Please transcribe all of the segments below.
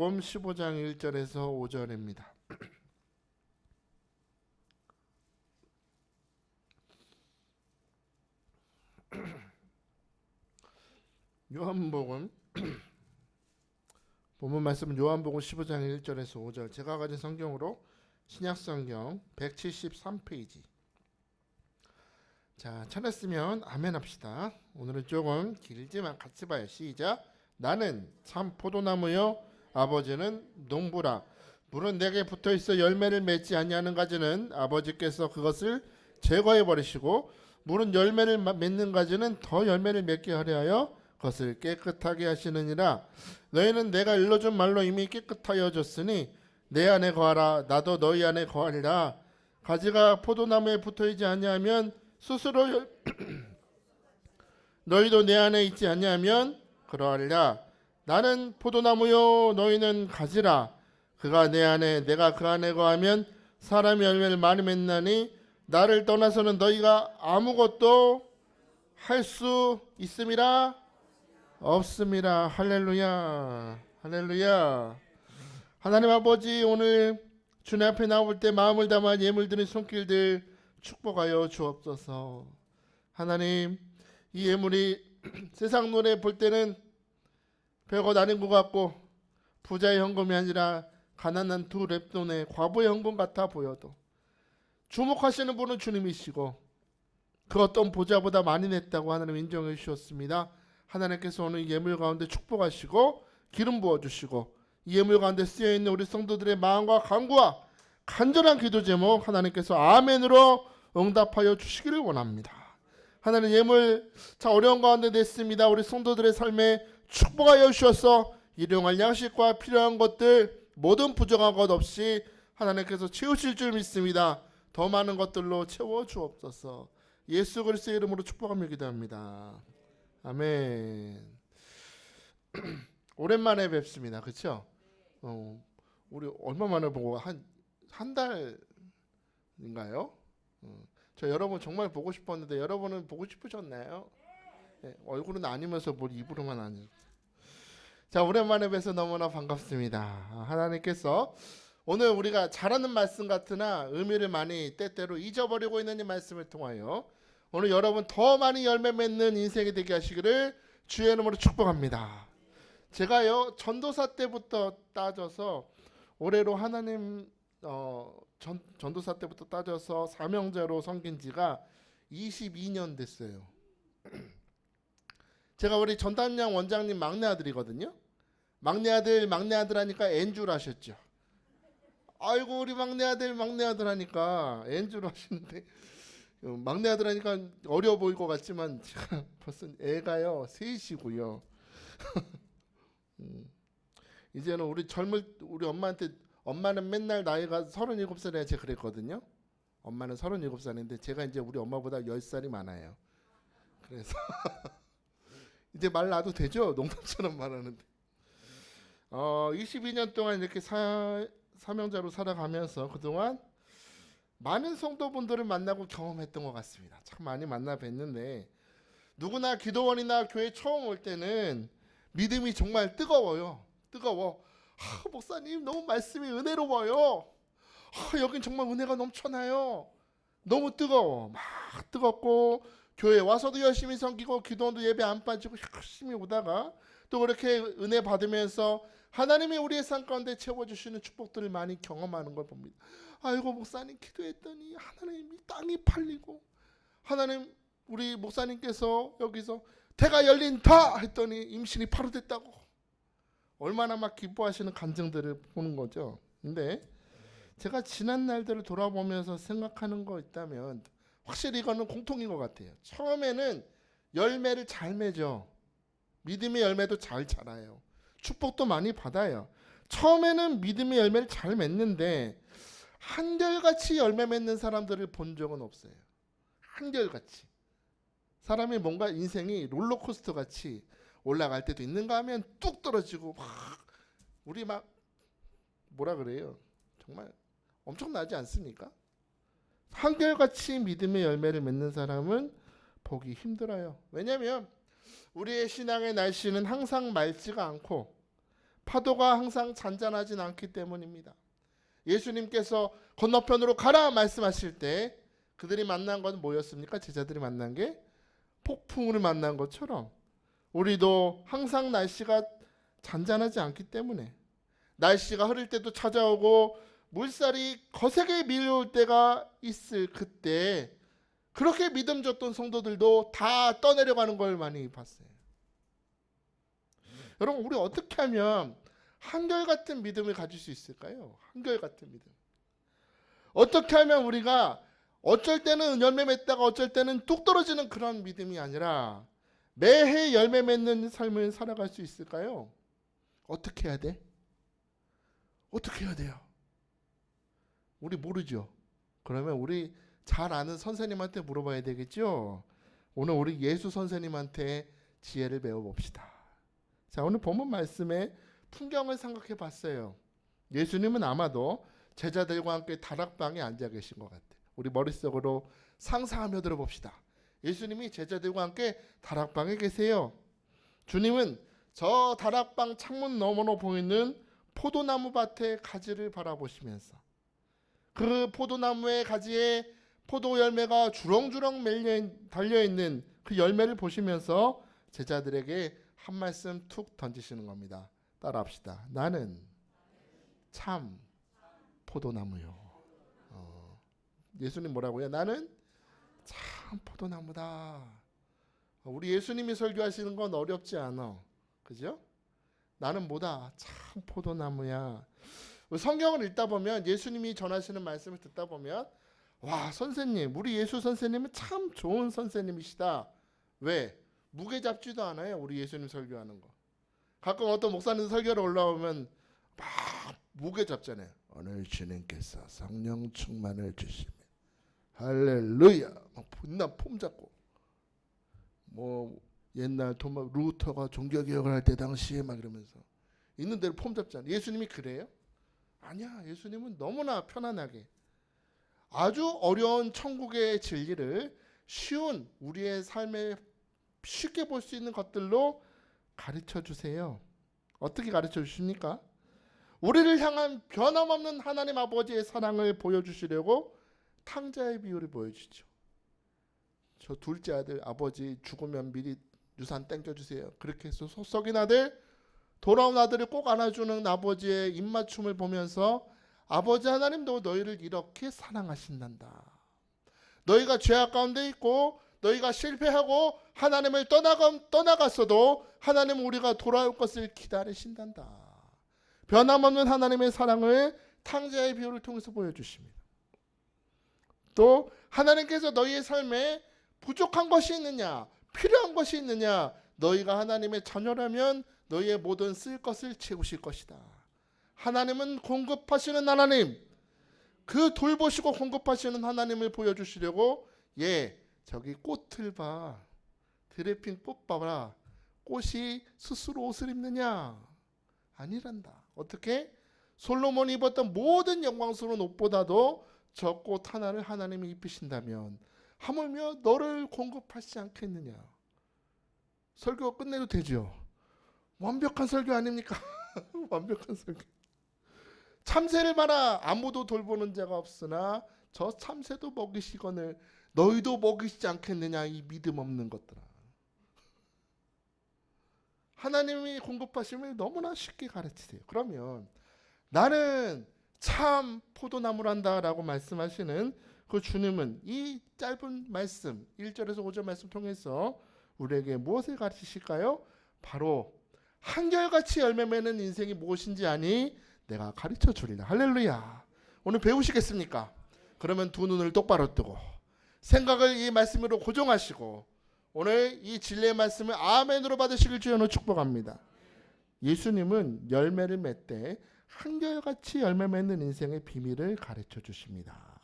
요한복음 15장 1절에서 5절입니다. 요한복음 본문 말씀은 요한복음 15장 1절에서 5절. 제가 가진 성경으로 신약성경 173페이지. 자, 찾았으면 아멘 합시다. 오늘은 조금 길지만 같이 봐요. 시작. 나는 참 포도나무요 아버지는 농부라. 물은 내게 붙어있어 열매를 맺지 아니하는 가지는 아버지께서 그것을 제거해 버리시고, 물은 열매를 맺는 가지는 더 열매를 맺게 하려 하여 그것을 깨끗하게 하시느니라. 너희는 내가 일러준 말로 이미 깨끗하여졌으니 내 안에 거하라. 나도 너희 안에 거하리라. 가지가 포도나무에 붙어있지 아니하면 스스로 너희도 내 안에 있지 아니하면 그러하리라. 나는 포도나무요 너희는 가지라. 그가 내 안에 내가 그 안에 거하면 사람이 열매를 많이 맺나니 나를 떠나서는 너희가 아무것도 할 수 있음이라 없음이라. 할렐루야, 할렐루야. 하나님 아버지, 오늘 주님 앞에 나올 때 마음을 담아 예물 드린 손길들 축복하여 주옵소서. 하나님, 이 예물이 세상 눈에 볼 때는 별것 아닌 것 같고 부자의 헌금이 아니라 가난한 두 랩돈의 과부의 헌금 같아 보여도 주목하시는 분은 주님이시고 그 어떤 부자보다 많이 냈다고 하나님 인정해 주셨습니다. 하나님께서 오늘 예물 가운데 축복하시고 기름 부어주시고 이 예물 가운데 쓰여있는 우리 성도들의 마음과 간구와 간절한 기도 제목 하나님께서 아멘으로 응답하여 주시기를 원합니다. 하나님, 예물 참 어려운 가운데 냈습니다. 우리 성도들의 삶에 축복하여 주셔서 일용할 양식과 필요한 것들 모든 부족한 것 없이 하나님께서 채우실 줄 믿습니다. 더 많은 것들로 채워 주옵소서. 예수 그리스도의 이름으로 축복하며 기도합니다. 아멘. 오랜만에 뵙습니다. 그렇죠? 우리 얼마 만에 보고 한 달인가요? 저 여러분 정말 보고 싶었는데 여러분은 보고 싶으셨나요? 네, 얼굴은 아니면서 뭘 입으로만 아니. 자, 오랜만에 뵈서 너무나 반갑습니다. 하나님께서 오늘 우리가 잘하는 말씀 같으나 의미를 많이 때때로 잊어버리고 있는 이 말씀을 통하여 오늘 여러분 더 많이 열매 맺는 인생이 되게 하시기를 주의 이름으로 축복합니다. 제가요 전도사 때부터 따져서 올해로 하나님 전도사 때부터 따져서 사명자로 섬긴 지가 22년 됐어요. 제가 우리 전단양 원장님 막내 아들이거든요. 막내 아들 하니까 엔줄 하셨죠. 아이고, 우리 막내 아들 하니까 엔줄 하시는데 막내 아들 하니까 어려워 보일 것 같지만 제가 벌써 애가요 셋이고요. 이제는 우리 엄마한테, 엄마는 맨날 나이가 37살이라 제가 그랬거든요. 엄마는 37살인데 제가 이제 우리 엄마보다 10살이 많아요. 그래서 이제 말 놔도 되죠? 농담처럼 말하는데 22년 동안 이렇게 사명자로 살아가면서 그동안 많은 성도분들을 만나고 경험했던 것 같습니다. 참 많이 만나 뵀는데 누구나 기도원이나 교회 처음 올 때는 믿음이 정말 뜨거워요. 뜨거워. 목사님 너무 말씀이 은혜로워요. 여긴 정말 은혜가 넘쳐나요. 너무 뜨거워. 막 뜨겁고 교회 와서도 열심히 섬기고 기도원도 예배 안 빠지고 열심히 오다가 또 그렇게 은혜 받으면서 하나님이 우리의 삶 가운데 채워주시는 축복들을 많이 경험하는 걸 봅니다. 아이고, 목사님 기도했더니 하나님 땅이 팔리고 하나님 우리 목사님께서 여기서 대가 열린다 했더니 임신이 바로 됐다고 얼마나 막 기뻐하시는 간증들을 보는 거죠. 근데 제가 지난 날들을 돌아보면서 생각하는 거 있다면 확실히 이거는 공통인 것 같아요. 처음에는 열매를 잘 맺어. 믿음의 열매도 잘 자라요. 축복도 많이 받아요. 처음에는 믿음의 열매를 잘 맺는데 한결같이 열매 맺는 사람들을 본 적은 없어요. 한결같이. 사람이 뭔가 인생이 롤러코스터 같이 올라갈 때도 있는가 하면 뚝 떨어지고 우리 뭐라 그래요? 정말 엄청나지 않습니까? 한결같이 믿음의 열매를 맺는 사람은 보기 힘들어요. 왜냐하면 우리의 신앙의 날씨는 항상 맑지가 않고 파도가 항상 잔잔하진 않기 때문입니다. 예수님께서 건너편으로 가라 말씀하실 때 그들이 만난 건 뭐였습니까? 제자들이 만난 게 폭풍을 만난 것처럼 우리도 항상 날씨가 잔잔하지 않기 때문에 날씨가 흐릴 때도 찾아오고 물살이 거세게 밀려올 때가 있을 그때 그렇게 믿음 줬던 성도들도 다 떠내려가는 걸 많이 봤어요. 여러분, 우리 어떻게 하면 한결같은 믿음을 가질 수 있을까요? 한결같은 믿음. 어떻게 하면 우리가 어쩔 때는 열매 맺다가 어쩔 때는 뚝 떨어지는 그런 믿음이 아니라 매해 열매 맺는 삶을 살아갈 수 있을까요? 어떻게 해야 돼? 어떻게 해야 돼요? 우리 모르죠. 그러면 우리 잘 아는 선생님한테 물어봐야 되겠죠. 오늘 우리 예수 선생님한테 지혜를 배워봅시다. 자, 오늘 본문 말씀의 풍경을 생각해 봤어요. 예수님은 아마도 제자들과 함께 다락방에 앉아 계신 것 같아요. 우리 머릿속으로 상상하며 들어봅시다. 예수님이 제자들과 함께 다락방에 계세요. 주님은 저 다락방 창문 너머로 보이는 포도나무 밭의 가지를 바라보시면서 그 포도나무의 가지에 포도 열매가 주렁주렁 달려있는 그 열매를 보시면서 제자들에게 한 말씀 툭 던지시는 겁니다. 따라합시다. 나는 참 포도나무요. 예수님 뭐라고요? 나는 참 포도나무다. 우리 예수님이 설교하시는 건 어렵지 않아. 그죠? 나는 뭐다? 참 포도나무야. 성경을 읽다 보면 예수님이 전하시는 말씀을 듣다 보면 와, 선생님, 우리 예수 선생님은 참 좋은 선생님이시다. 왜? 무게 잡지도 않아요. 우리 예수님 설교하는 거. 가끔 어떤 목사님 설교를 올라오면 막 무게 잡잖아요. 오늘 주님께서 성령 충만을 주시면 할렐루야. 막 분남 폼 잡고 뭐 옛날 루터가 종교개혁을 할 때 당시에 막 이러면서 있는 대로 폼 잡잖아요. 예수님이 그래요? 아니야. 예수님은 너무나 편안하게 아주 어려운 천국의 진리를 쉬운 우리의 삶에 쉽게 볼 수 있는 것들로 가르쳐 주세요. 어떻게 가르쳐 주십니까? 우리를 향한 변함없는 하나님 아버지의 사랑을 보여주시려고 탕자의 비유를 보여주죠. 저 둘째 아들 아버지 죽으면 미리 유산 땡겨주세요. 그렇게 해서 썩인 아들, 돌아온 아들을 꼭 안아주는 아버지의 입맞춤을 보면서 아버지 하나님도 너희를 이렇게 사랑하신단다. 너희가 죄악 가운데 있고 너희가 실패하고 하나님을 떠나갔어도 하나님은 우리가 돌아올 것을 기다리신단다. 변함없는 하나님의 사랑을 탕자의 비유를 통해서 보여주십니다. 또 하나님께서 너희의 삶에 부족한 것이 있느냐, 필요한 것이 있느냐, 너희가 하나님의 자녀라면 너희의 모든 쓸 것을 채우실 것이다. 하나님은 공급하시는 하나님, 그 돌보시고 공급하시는 하나님을 보여주시려고 저기 꽃을 봐. 들에 핀 꽃 봐라. 꽃이 스스로 옷을 입느냐? 아니란다. 어떻게? 솔로몬이 입었던 모든 영광스러운 옷보다도 저 꽃 하나를 하나님이 입히신다면 하물며 너를 공급하시지 않겠느냐? 설교 끝내도 되죠? 완벽한 설교 아닙니까? 완벽한 설교. 참새를 봐라. 아무도 돌보는 자가 없으나 저 참새도 먹이시거늘 너희도 먹이시지 않겠느냐? 이 믿음 없는 것들아. 하나님이 공급하심을 너무나 쉽게 가르치세요. 그러면 나는 참 포도나무란다 라고 말씀하시는 그 주님은 이 짧은 말씀 1절에서 5절 말씀 통해서 우리에게 무엇을 가르치실까요? 바로 한결같이 열매 맺는 인생이 무엇인지 아니 내가 가르쳐 주리라. 할렐루야. 오늘 배우시겠습니까? 그러면 두 눈을 똑바로 뜨고 생각을 이 말씀으로 고정하시고 오늘 이 진리의 말씀을 아멘으로 받으시길 주여 축복합니다. 예수님은 열매를 맺되 한결같이 열매 맺는 인생의 비밀을 가르쳐 주십니다.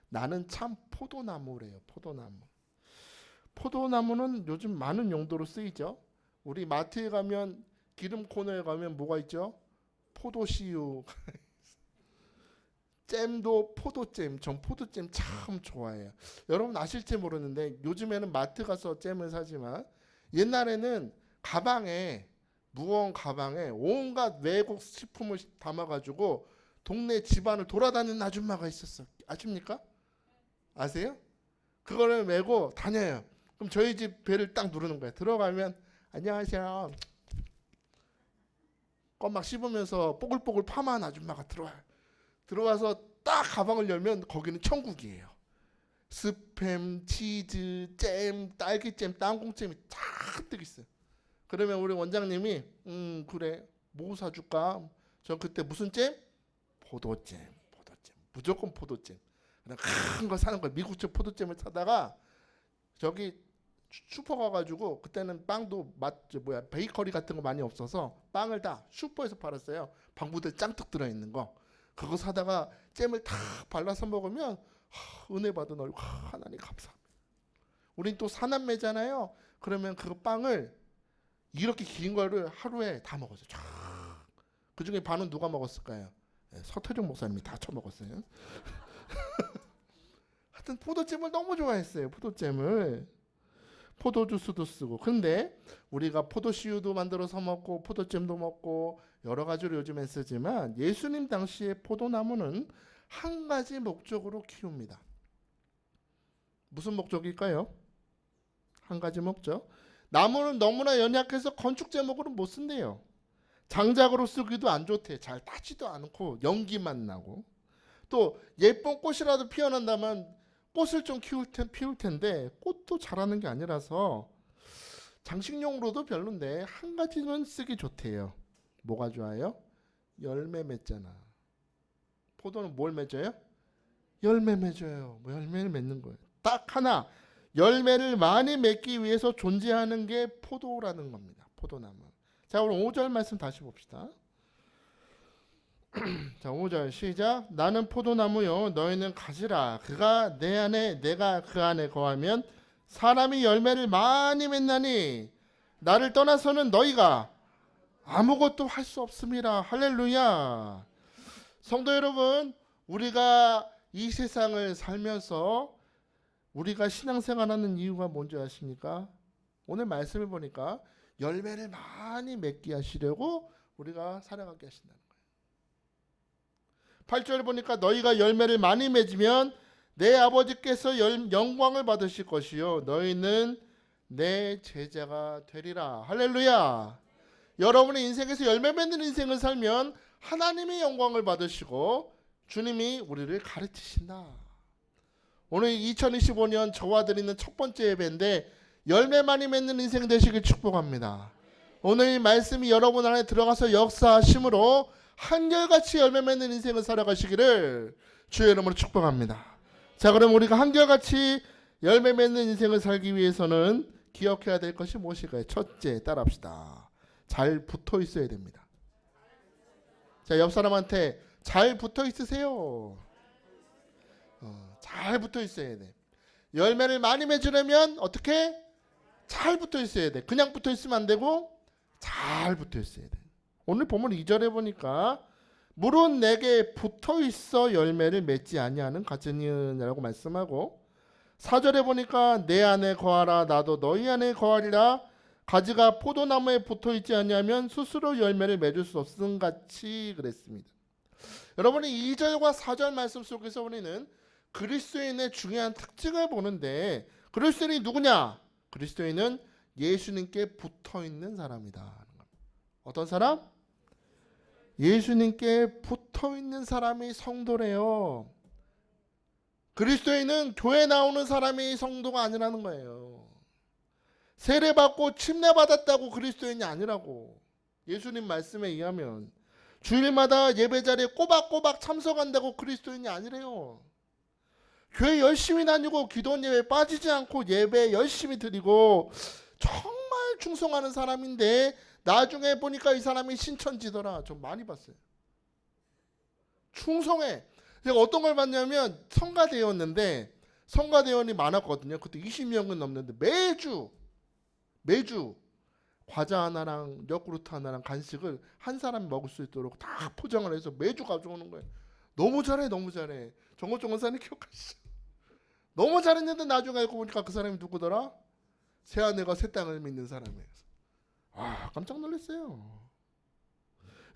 나는 참 포도나무래요. 포도나무. 포도나무는 요즘 많은 용도로 쓰이죠. 우리 마트에 가면 기름 코너에 가면 뭐가 있죠? 포도씨유. 잼도 포도잼. 전 포도잼 참 좋아해요. 여러분 아실지 모르는데 요즘에는 마트 가서 잼을 사지만 옛날에는 가방에 무거운 가방에 온갖 외국 식품을 담아가지고 동네 집안을 돌아다니는 아줌마가 있었어. 아십니까? 아세요? 그거를 메고 다녀요. 그럼 저희 집 배를 딱 누르는 거예요. 들어가면 안녕하세요. 껌막 씹으면서 뽀글뽀글 파마한 아줌마가 들어와요. 들어와서 딱 가방을 열면 거기는 천국이에요. 스팸, 치즈, 잼, 딸기잼, 땅콩잼이 잔뜩 있어요. 그러면 우리 원장님이 그래 뭐 사줄까? 저 그때 무슨 잼? 포도잼. 무조건 포도잼. 그냥 큰 거 사는 거예요. 미국제 포도잼을 사다가 저기 슈퍼 가가지고 그때는 빵도 베이커리 같은 거 많이 없어서 빵을 다 슈퍼에서 팔았어요. 방부들 짱뜩 들어있는 거. 그거 사다가 잼을 다 발라서 먹으면 은혜 받은 얼굴 하나님 감사합니다. 우린 또 사남매잖아요. 그러면 그 빵을 이렇게 긴 거를 하루에 다 먹었어요. 그 중에 반은 누가 먹었을까요? 네, 서태종 목사님이 다 처먹었어요. 하여튼 포도잼을 너무 좋아했어요. 포도잼을. 포도주스도 쓰고. 근데 우리가 포도씨유도 만들어서 먹고 포도잼도 먹고 여러 가지로 요즘엔 쓰지만 예수님 당시에 포도나무는 한 가지 목적으로 키웁니다. 무슨 목적일까요? 한 가지 목적. 나무는 너무나 연약해서 건축 제목으로 못 쓴대요. 장작으로 쓰기도 안 좋대. 잘 타지도 않고 연기만 나고. 또 예쁜 꽃이라도 피어난다면 꽃을 좀 피울 텐데 꽃도 자라는 게 아니라서 장식용으로도 별론데 한 가지는 쓰기 좋대요. 뭐가 좋아요? 열매 맺잖아. 포도는 뭘 맺어요? 열매 맺어요. 뭐 열매를 맺는 거예요. 딱 하나. 열매를 많이 맺기 위해서 존재하는 게 포도라는 겁니다. 포도나무. 자, 우리 5절 말씀 다시 봅시다. 자, 5절 시작. 나는 포도나무요 너희는 가지라. 그가 내 안에 내가 그 안에 거하면 사람이 열매를 많이 맺나니 나를 떠나서는 너희가 아무것도 할 수 없습니다. 할렐루야. 성도 여러분, 우리가 이 세상을 살면서 우리가 신앙생활하는 이유가 뭔지 아십니까? 오늘 말씀을 보니까 열매를 많이 맺게 하시려고 우리가 살아가게 하신다는 거예요. 8절 보니까 너희가 열매를 많이 맺으면 내 아버지께서 영광을 받으실 것이요 너희는 내 제자가 되리라. 할렐루야. 여러분의 인생에서 열매 맺는 인생을 살면 하나님의 영광을 받으시고 주님이 우리를 가르치신다. 오늘 2025년 저와 드리는 첫 번째 예배인데 열매 많이 맺는 인생 되시길 축복합니다. 오늘 이 말씀이 여러분 안에 들어가서 역사하심으로 한결같이 열매 맺는 인생을 살아가시기를 주의 이름으로 축복합니다. 자, 그럼 우리가 한결같이 열매 맺는 인생을 살기 위해서는 기억해야 될 것이 무엇일까요? 첫째, 따라합시다. 잘 붙어 있어야 됩니다. 자, 옆 사람한테 잘 붙어 있으세요. 잘 붙어 있어야 돼. 열매를 많이 맺으려면 어떻게? 잘 붙어 있어야 돼. 그냥 붙어 있으면 안 되고 잘 붙어 있어야 돼. 오늘 본문 2절에 보니까 물은 내게 붙어 있어 열매를 맺지 아니하는 가증이라고 말씀하고 4절에 보니까 내 안에 거하라 나도 너희 안에 거하리라. 가지가 포도나무에 붙어 있지 아니하면 스스로 열매를 맺을 수 없음 같이 그랬습니다. 여러분이 2절과 4절 말씀 속에서 우리는 그리스도인의 중요한 특징을 보는데 그리스도인이 누구냐? 그리스도인은 예수님께 붙어 있는 사람이다. 어떤 사람? 예수님께 붙어 있는 사람이 성도래요. 그리스도인은 교회 나오는 사람이 성도가 아니라는 거예요. 세례받고 침례받았다고 그리스도인이 아니라고. 예수님 말씀에 의하면 주일마다 예배 자리에 꼬박꼬박 참석한다고 그리스도인이 아니래요. 교회 열심히 다니고 기도 예배 빠지지 않고 예배 열심히 드리고 정말 충성하는 사람인데 나중에 보니까 이 사람이 신천지더라. 좀 많이 봤어요. 충성해. 제가 어떤 걸 봤냐면 성가대였는데 성가대원이 많았거든요. 그때 20명은 넘는데 매주 과자 하나랑 요구르트 하나랑 간식을 한 사람이 먹을 수 있도록 다 포장을 해서 매주 가져오는 거예요. 너무 잘해. 정호 전사님 기억하시죠? 너무 잘했는데 나중에 알고 보니까 그 사람이 누구더라? 새하늘과 새 땅을 믿는 사람이에요. 깜짝 놀랐어요.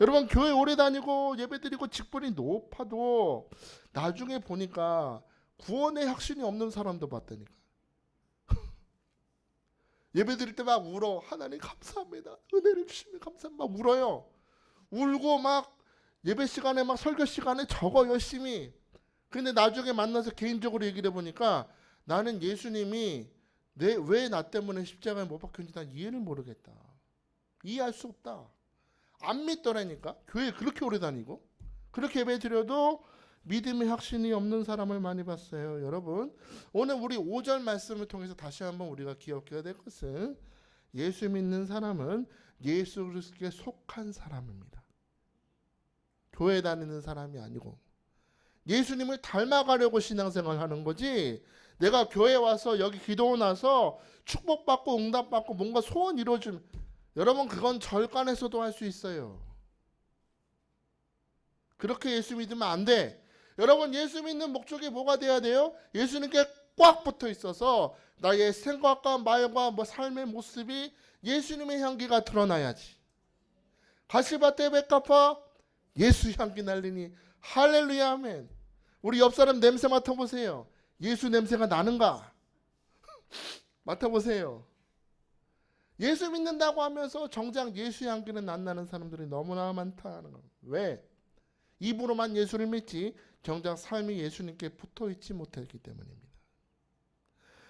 여러분, 교회 오래 다니고 예배드리고 직분이 높아도 나중에 보니까 구원의 확신이 없는 사람도 봤다니까. 예배드릴 때 막 울어. 하나님 감사합니다. 은혜를 주시면 감사합니다. 막 울어요. 울고 막 예배 시간에 막 설교 시간에 적어 열심히. 근데 나중에 만나서 개인적으로 얘기를 해보니까 나는 예수님이 왜 나 때문에 십자가에 못 박혔는지 난 이해를 모르겠다. 이해할 수 없다. 안 믿더라니까. 교회 그렇게 오래 다니고 그렇게 예배 드려도 믿음의 확신이 없는 사람을 많이 봤어요. 여러분, 오늘 우리 5절 말씀을 통해서 다시 한번 우리가 기억해야 될 것은 예수 믿는 사람은 예수 그리스도께 속한 사람입니다. 교회 다니는 사람이 아니고 예수님을 닮아가려고 신앙생활 하는 거지, 내가 교회 와서 여기 기도 나서 축복받고 응답받고 뭔가 소원 이루어지면, 여러분 그건 절간에서도 할 수 있어요. 그렇게 예수 믿으면 안 돼. 여러분, 예수 믿는 목적이 뭐가 돼야 돼요? 예수님께 꽉 붙어 있어서 나의 생각과 말과 삶의 모습이 예수님의 향기가 드러나야지. 가시밭에 백합화 예수 향기 날리니 할렐루야 아멘. 우리 옆 사람 냄새 맡아보세요. 예수 냄새가 나는가? 맡아보세요. 예수 믿는다고 하면서 정작 예수 향기는 안 나는 사람들이 너무나 많다는 겁니다. 왜? 입으로만 예수를 믿지 정작 삶이 예수님께 붙어있지 못했기 때문입니다.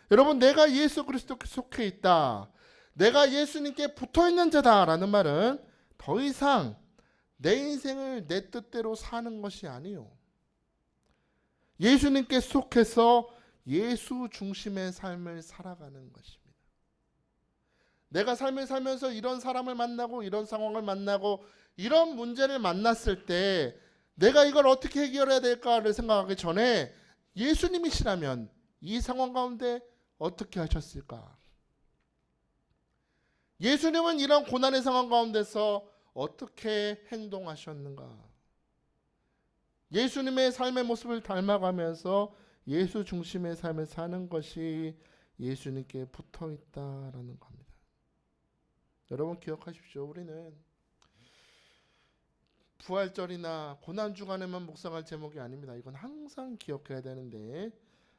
여러분, 내가 예수 그리스도께 속해 있다, 내가 예수님께 붙어있는 자다라는 말은 더 이상 내 인생을 내 뜻대로 사는 것이 아니요, 예수님께 속해서 예수 중심의 삶을 살아가는 것입니다. 내가 삶을 살면서 이런 사람을 만나고 이런 상황을 만나고 이런 문제를 만났을 때 내가 이걸 어떻게 해결해야 될까를 생각하기 전에 예수님이시라면 이 상황 가운데 어떻게 하셨을까? 예수님은 이런 고난의 상황 가운데서 어떻게 행동하셨는가? 예수님의 삶의 모습을 닮아가면서 예수 중심의 삶을 사는 것이 예수님께 붙어 있다라는 겁니다. 여러분 기억하십시오. 우리는 부활절이나 고난주간에만 묵상할 제목이 아닙니다. 이건 항상 기억해야 되는데,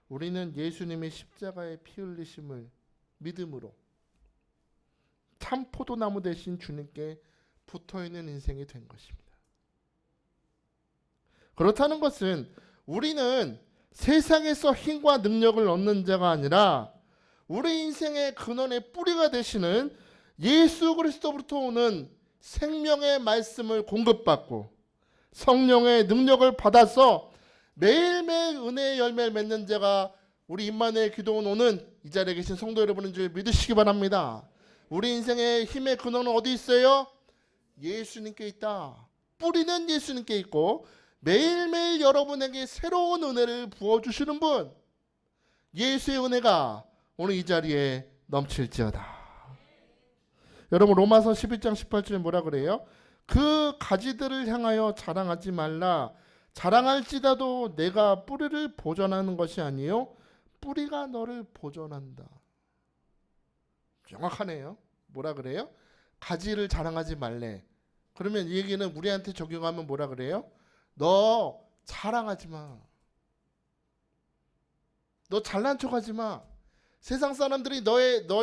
우리는 예수님의 십자가의 피 흘리심을 믿음으로 참 포도나무 대신 주님께 붙어있는 인생이 된 것입니다. 그렇다는 것은 우리는 세상에서 힘과 능력을 얻는 자가 아니라 우리 인생의 근원의 뿌리가 되시는 예수 그리스도부터 오는 생명의 말씀을 공급받고 성령의 능력을 받아서 매일매일 은혜의 열매를 맺는 자가 우리 임마누엘 기도원 오는 이 자리에 계신 성도 여러분인 줄 믿으시기 바랍니다. 우리 인생의 힘의 근원은 어디 있어요? 예수님께 있다. 뿌리는 예수님께 있고 매일매일 여러분에게 새로운 은혜를 부어주시는 분, 예수의 은혜가 오늘 이 자리에 넘칠지어다. 여러분 로마서 11장 18절에 뭐라 그래요? 그 가지들을 향하여 자랑하지 말라. 자랑할지라도 내가 뿌리를 보존하는 것이 아니요 뿌리가 너를 보존한다. 정확하네요. 뭐라 그래요? 가지를 자랑하지 말래. 그러면 이 얘기는 우리한테 적용하면 뭐라 그래요? 너 자랑하지 마. 너 잘난 척하지 마. 세상 사람들이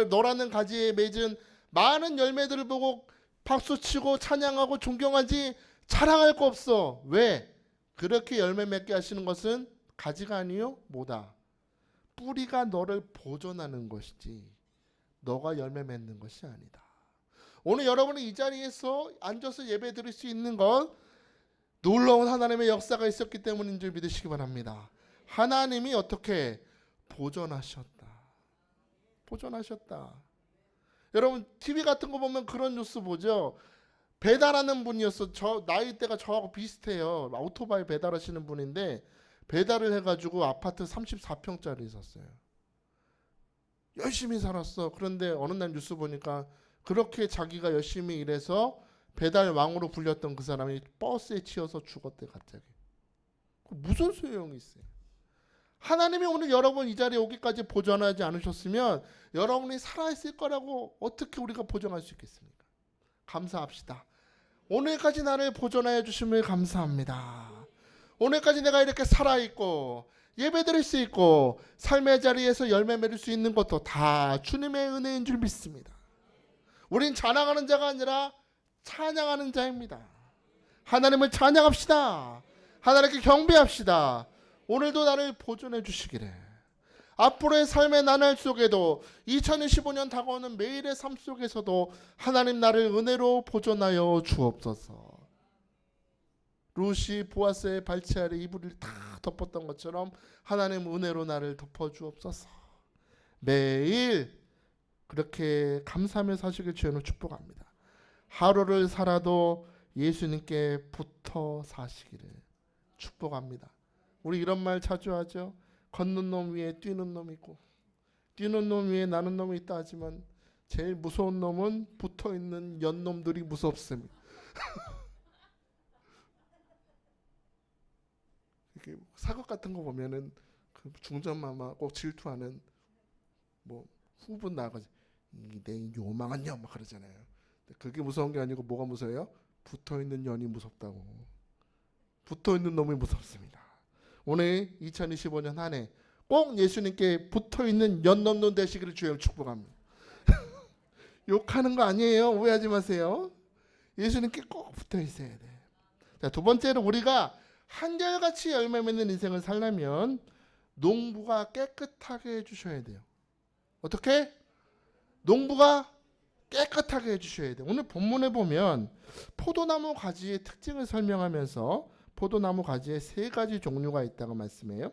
너라는 가지에 맺은 많은 열매들을 보고 박수치고 찬양하고 존경하지 자랑할 거 없어. 왜? 그렇게 열매 맺게 하시는 것은 가지가 아니요 뭐다? 뿌리가 너를 보존하는 것이지 너가 열매 맺는 것이 아니다. 오늘 여러분이 이 자리에서 앉아서 예배 드릴 수 있는 건 놀라운 하나님의 역사가 있었기 때문인 줄 믿으시기 바랍니다. 하나님이 어떻게 보존하셨다. 여러분 TV 같은 거 보면 그런 뉴스 보죠. 배달하는 분이었어. 저 나이대가 저하고 비슷해요. 오토바이 배달하시는 분인데 배달을 해가지고 아파트 34평짜리 있었어요. 열심히 살았어. 그런데 어느 날 뉴스 보니까 그렇게 자기가 열심히 일해서 배달 왕으로 불렸던 그 사람이 버스에 치여서 죽었대 갑자기. 무슨 소용이 있어요? 하나님이 오늘 여러분 이 자리에 오기까지 보존하지 않으셨으면 여러분이 살아있을 거라고 어떻게 우리가 보존할 수 있겠습니까? 감사합시다. 오늘까지 나를 보존하여 주심을 감사합니다. 오늘까지 내가 이렇게 살아있고 예배드릴 수 있고 삶의 자리에서 열매 맺을 수 있는 것도 다 주님의 은혜인 줄 믿습니다. 우린 자랑하는 자가 아니라 찬양하는 자입니다. 하나님을 찬양합시다. 하나님께 경배합시다. 오늘도 나를 보존해 주시기를. 앞으로의 삶의 나날 속에도 2025년 다가오는 매일의 삶 속에서도 하나님 나를 은혜로 보존하여 주옵소서. 루시 보아스의 발치 아래 이불을 다 덮었던 것처럼 하나님 은혜로 나를 덮어 주옵소서. 매일 그렇게 감사하며 사시길 주님을 축복합니다. 하루를 살아도 예수님께 붙어 사시기를 축복합니다. 우리 이런 말 자주 하죠. 걷는 놈 위에 뛰는 놈이 있고 뛰는 놈 위에 나는 놈이 있다 하지만 제일 무서운 놈은 붙어있는 연놈들이 무섭습니다. 이렇게 사극 같은 거 보면은 그 중전마마 꼭 질투하는 뭐 후분 나가지 내 요망한 년 막 그러잖아요. 그게 무서운 게 아니고 뭐가 무서워요? 붙어있는 년이 무섭다고. 붙어있는 놈이 무섭습니다. 오늘 2025년 한 해 꼭 예수님께 붙어있는 연놈놈 되시기를 주여 축복합니다. 욕하는 거 아니에요. 오해하지 마세요. 예수님께 꼭 붙어있어야 돼. 자, 두 번째로 우리가 한결같이 열매 맺는 인생을 살려면 농부가 깨끗하게 해주셔야 돼요. 어떻게? 농부가 깨끗하게 해주셔야 돼요. 오늘 본문에 보면 포도나무 가지의 특징을 설명하면서 포도나무 가지에 세 가지 종류가 있다고 말씀해요.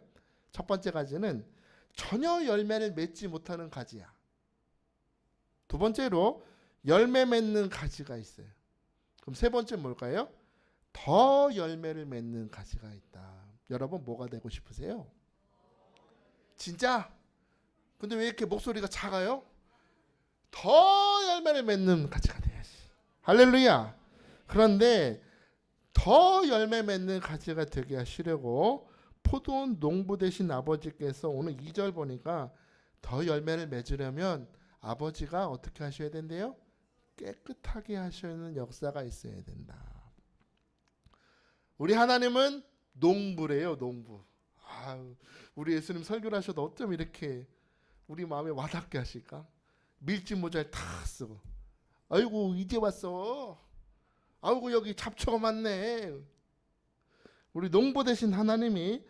첫 번째 가지는 전혀 열매를 맺지 못하는 가지야. 두 번째로 열매 맺는 가지가 있어요. 그럼 세 번째 뭘까요? 더 열매를 맺는 가지가 있다. 여러분 뭐가 되고 싶으세요? 진짜? 근데 왜 이렇게 목소리가 작아요? 더 열매를 맺는 가지가 돼야지. 할렐루야. 그런데 더 열매 맺는 가지가 되게 하시려고 포도원 농부 되신 아버지께서 오늘 2절 보니까 더 열매를 맺으려면 아버지가 어떻게 하셔야 된대요? 깨끗하게 하시는 역사가 있어야 된다. 우리 하나님은 농부래요. 농부. 우리 예수님 설교를 하셔도 어쩜 이렇게 우리 마음에 와닿게 하실까? 밀짚 모자를 다 쓰고 아이고 이제 왔어. 아이고 여기 잡초가 많네. 우리 농부 되신 하나님이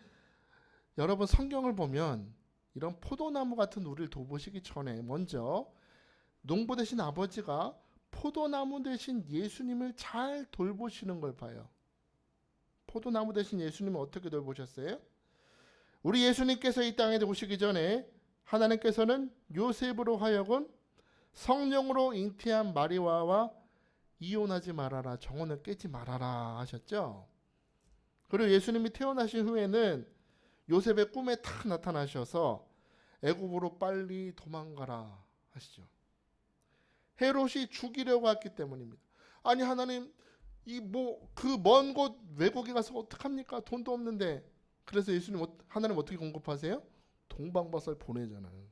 여러분 성경을 보면 이런 포도나무 같은 우리를 돌보시기 전에 먼저 농부 되신 아버지가 포도나무 되신 예수님을 잘 돌보시는 걸 봐요. 포도나무 되신 예수님을 어떻게 돌보셨어요? 우리 예수님께서 이 땅에 오시기 전에 하나님께서는 요셉으로 하여금 성령으로 잉태한 마리아와 이혼하지 말아라, 정혼을 깨지 말아라 하셨죠. 그리고 예수님이 태어나신 후에는 요셉의 꿈에 딱 나타나셔서 애굽으로 빨리 도망가라 하시죠. 헤롯이 죽이려고 했기 때문입니다. 아니 하나님 이 뭐 그 먼 곳 외국에 가서 어떡합니까? 돈도 없는데. 그래서 하나님 어떻게 공급하세요? 동방박사를 보내잖아요.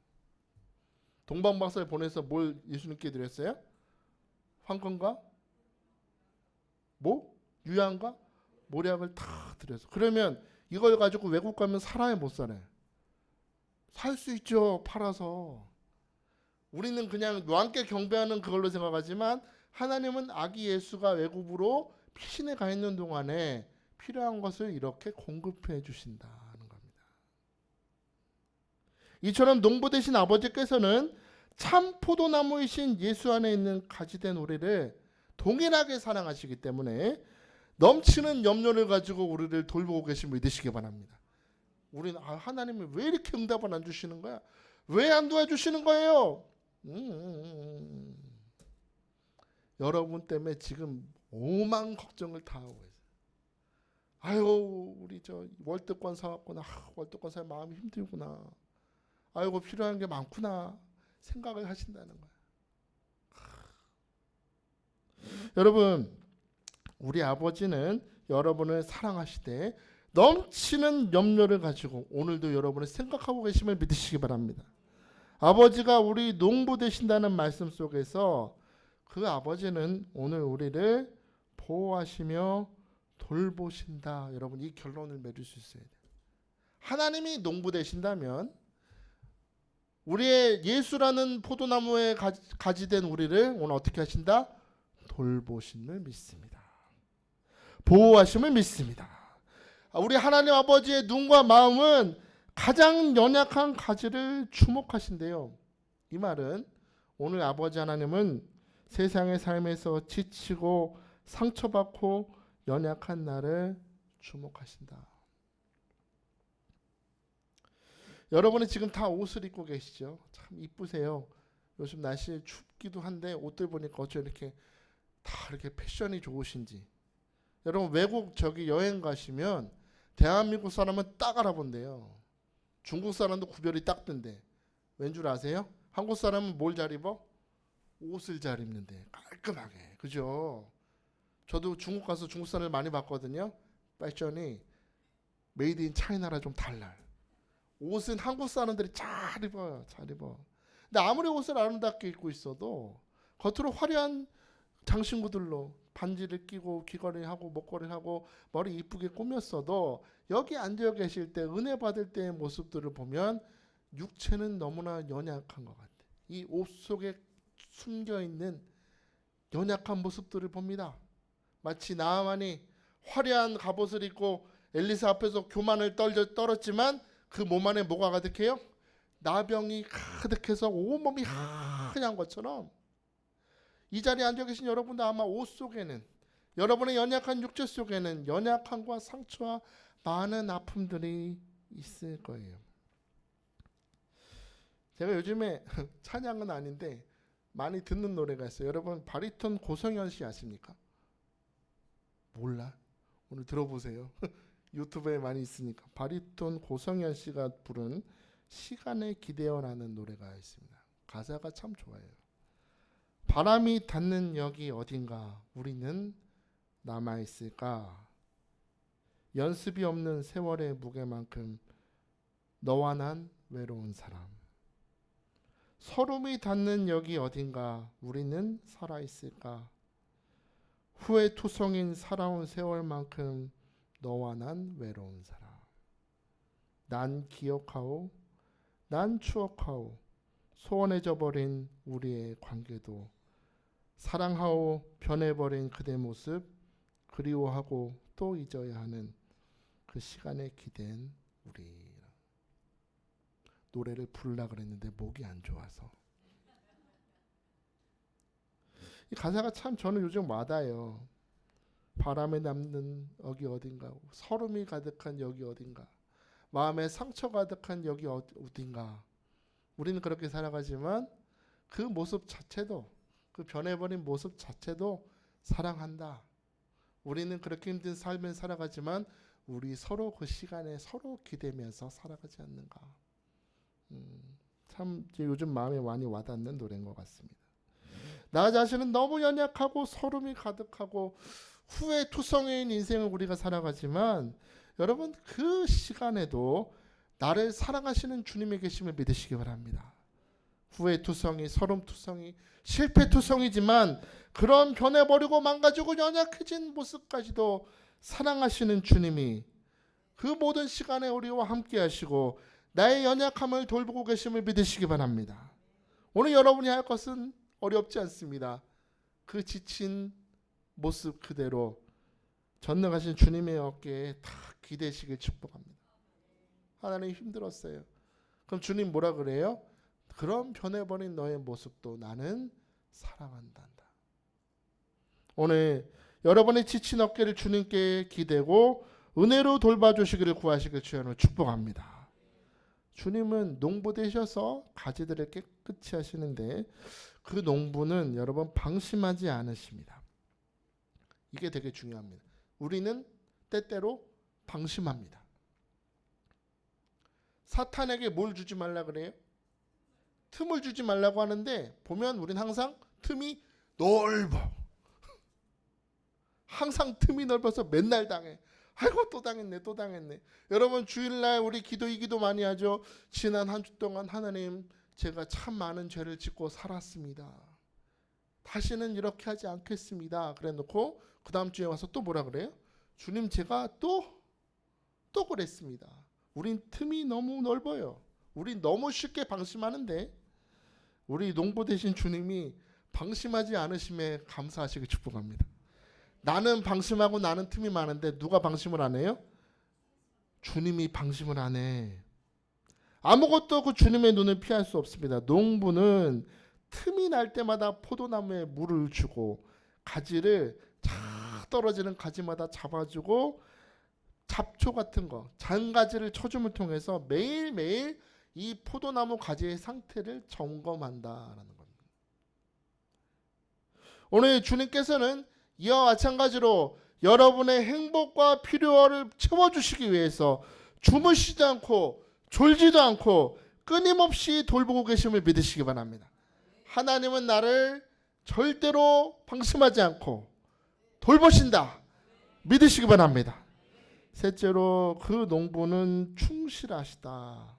동방박사를 보내서 뭘 예수님께 드렸어요? 황금과 유향과 모략을 다 드려서. 그러면 이걸 가지고 외국 가면 살아요, 못 살아요? 살 수 있죠, 팔아서. 우리는 그냥 왕께 경배하는 그걸로 생각하지만 하나님은 아기 예수가 외국으로 피신에 가 있는 동안에 필요한 것을 이렇게 공급해 주신다는 겁니다. 이처럼 농부 되신 아버지께서는 참 포도나무이신 예수 안에 있는 가지된 우리를 동일하게 사랑하시기 때문에 넘치는 염려를 가지고 우리를 돌보고 계심을 믿으시기 바랍니다. 우리는 하나님이 왜 이렇게 응답을 안 주시는 거야? 왜 안 도와주시는 거예요? 여러분 때문에 지금 오만 걱정을 다 하고 있어요. 아이고 우리 저 월드권 사왔구나. 월드권 사 마음이 힘들구나. 아이고 필요한 게 많구나 생각을 하신다는 거예요. 여러분 우리 아버지는 여러분을 사랑하시되 넘치는 염려를 가지고 오늘도 여러분을 생각하고 계심을 믿으시기 바랍니다. 아버지가 우리 농부 되신다는 말씀 속에서 그 아버지는 오늘 우리를 보호하시며 돌보신다. 여러분, 이 결론을 맺을 수 있어야 돼요. 하나님이 농부 되신다면 우리의 예수라는 포도나무에 가지된 우리를 오늘 어떻게 하신다? 돌보심을 믿습니다. 보호하심을 믿습니다. 우리 하나님 아버지의 눈과 마음은 가장 연약한 가지를 주목하신대요. 이 말은 오늘 아버지 하나님은 세상의 삶에서 지치고 상처받고 연약한 나를 주목하신다. 여러분이 지금 다 옷을 입고 계시죠? 참 이쁘세요. 요즘 날씨 춥기도 한데 옷들 보니까 어째 이렇게 다 이렇게 패션이 좋으신지. 여러분 외국 저기 여행 가시면 대한민국 사람은 딱 알아본대요. 중국 사람도 구별이 딱 된대. 왠 줄 아세요? 한국 사람은 뭘 잘 입어? 옷을 잘 입는데 깔끔하게. 그죠? 저도 중국 가서 중국 사람을 많이 봤거든요. 패션이 메이드 인 차이나라 좀 달라요. 옷은 한국 사람들이 잘 입어요. 잘 입어. 근데 아무리 옷을 아름답게 입고 있어도 겉으로 화려한 장신구들로 반지를 끼고 귀걸이를 하고 목걸이를 하고 머리 이쁘게 꾸몄어도 여기 앉아 계실 때 은혜 받을 때의 모습들을 보면 육체는 너무나 연약한 것 같아요. 이 옷 속에 숨겨있는 연약한 모습들을 봅니다. 마치 나아만이 화려한 갑옷을 입고 엘리사 앞에서 교만을 떨었지만 그 몸 안에 뭐가 가득해요? 나병이 가득해서 온몸이 하얀 것처럼 이 자리에 앉아 계신 여러분도 아마 옷 속에는 여러분의 연약한 육체 속에는 연약함과 상처와 많은 아픔들이 있을 거예요. 제가 요즘에 찬양은 아닌데 많이 듣는 노래가 있어요. 여러분 바리톤 고성현 씨 아십니까? 몰라? 오늘 들어보세요. 유튜브에 많이 있으니까. 바리톤 고성현 씨가 부른 시간에 기대어라는 노래가 있습니다. 가사가 참 좋아요. 바람이 닿는 여기 어딘가 우리는 남아있을까? 연습이 없는 세월의 무게만큼 너와 난 외로운 사람. 서름이 닿는 여기 어딘가 우리는 살아있을까? 후회 투성인 살아온 세월만큼 너와 난 외로운 사람. 난 기억하오, 난 추억하오, 소원해져 버린 우리의 관계도 사랑하오 변해버린 그대 모습 그리워하고 또 잊어야 하는 그 시간에 기댄 우리. 노래를 부르려고 그랬는데 목이 안 좋아서. 이 가사가 참 저는 요즘 와닿아요. 바람에 남는 여기 어딘가, 서름이 가득한 여기 어딘가, 마음에 상처 가득한 여기 어딘가. 우리는 그렇게 살아가지만 그 모습 자체도, 그 변해버린 모습 자체도 사랑한다. 우리는 그렇게 힘든 삶을 살아가지만 우리 서로 그 시간에 서로 기대면서 살아가지 않는가. 참 요즘 마음에 많이 와닿는 노래인 것 같습니다. 나 자신은 너무 연약하고 서름이 가득하고 후회 투성인 인생을 우리가 살아가지만 여러분 그 시간에도 나를 사랑하시는 주님의 계심을 믿으시기 바랍니다. 후회 투성이, 서름 투성이, 실패 투성이지만 그런 변해버리고 망가지고 연약해진 모습까지도 사랑하시는 주님이 그 모든 시간에 우리와 함께 하시고 나의 연약함을 돌보고 계심을 믿으시기 바랍니다. 오늘 여러분이 할 것은 어렵지 않습니다. 그 지친 모습 그대로 전능하신 주님의 어깨에 다 기대시길 축복합니다. 하나님 힘들었어요. 그럼 주님 뭐라 그래요? 그런 변해버린 너의 모습도 나는 사랑한다. 오늘 여러분의 지친 어깨를 주님께 기대고 은혜로 돌봐주시기를 구하시길 주님으로 축복합니다. 주님은 농부 되셔서 가지들을 깨끗이 하시는데 그 농부는 여러분 방심하지 않으십니다. 이게 되게 중요합니다. 우리는 때때로 방심합니다. 사탄에게 뭘 주지 말라 그래요? 틈을 주지 말라고 하는데 보면 우리는 항상 틈이 넓어. 항상 틈이 넓어서 맨날 당해. 아이고 또 당했네 또 당했네. 여러분 주일날 우리 이 기도 많이 하죠. 지난 한 주 동안 하나님 제가 참 많은 죄를 짓고 살았습니다. 다시는 이렇게 하지 않겠습니다. 그래 놓고 그 다음 주에 와서 또 뭐라 그래요? 주님 제가 또 그랬습니다. 우린 틈이 너무 넓어요. 우린 너무 쉽게 방심하는데 우리 농부 되신 주님이 방심하지 않으심에 감사하시길 축복합니다. 나는 방심하고 나는 틈이 많은데 누가 방심을 안 해요? 주님이 방심을 안 해. 아무것도 그 주님의 눈을 피할 수 없습니다. 농부는 틈이 날 때마다 포도나무에 물을 주고 가지를 착 떨어지는 가지마다 잡아주고 잡초 같은 거, 잔가지를 쳐줌을 통해서 매일매일 이 포도나무 가지의 상태를 점검한다라는 겁니다. 오늘 주님께서는 이와 마찬가지로 여러분의 행복과 필요를 채워주시기 위해서 주무시지 않고 졸지도 않고 끊임없이 돌보고 계심을 믿으시기 바랍니다. 하나님은 나를 절대로 방심하지 않고 돌보신다. 믿으시기 바랍니다. 셋째로 그 농부는 충실하시다.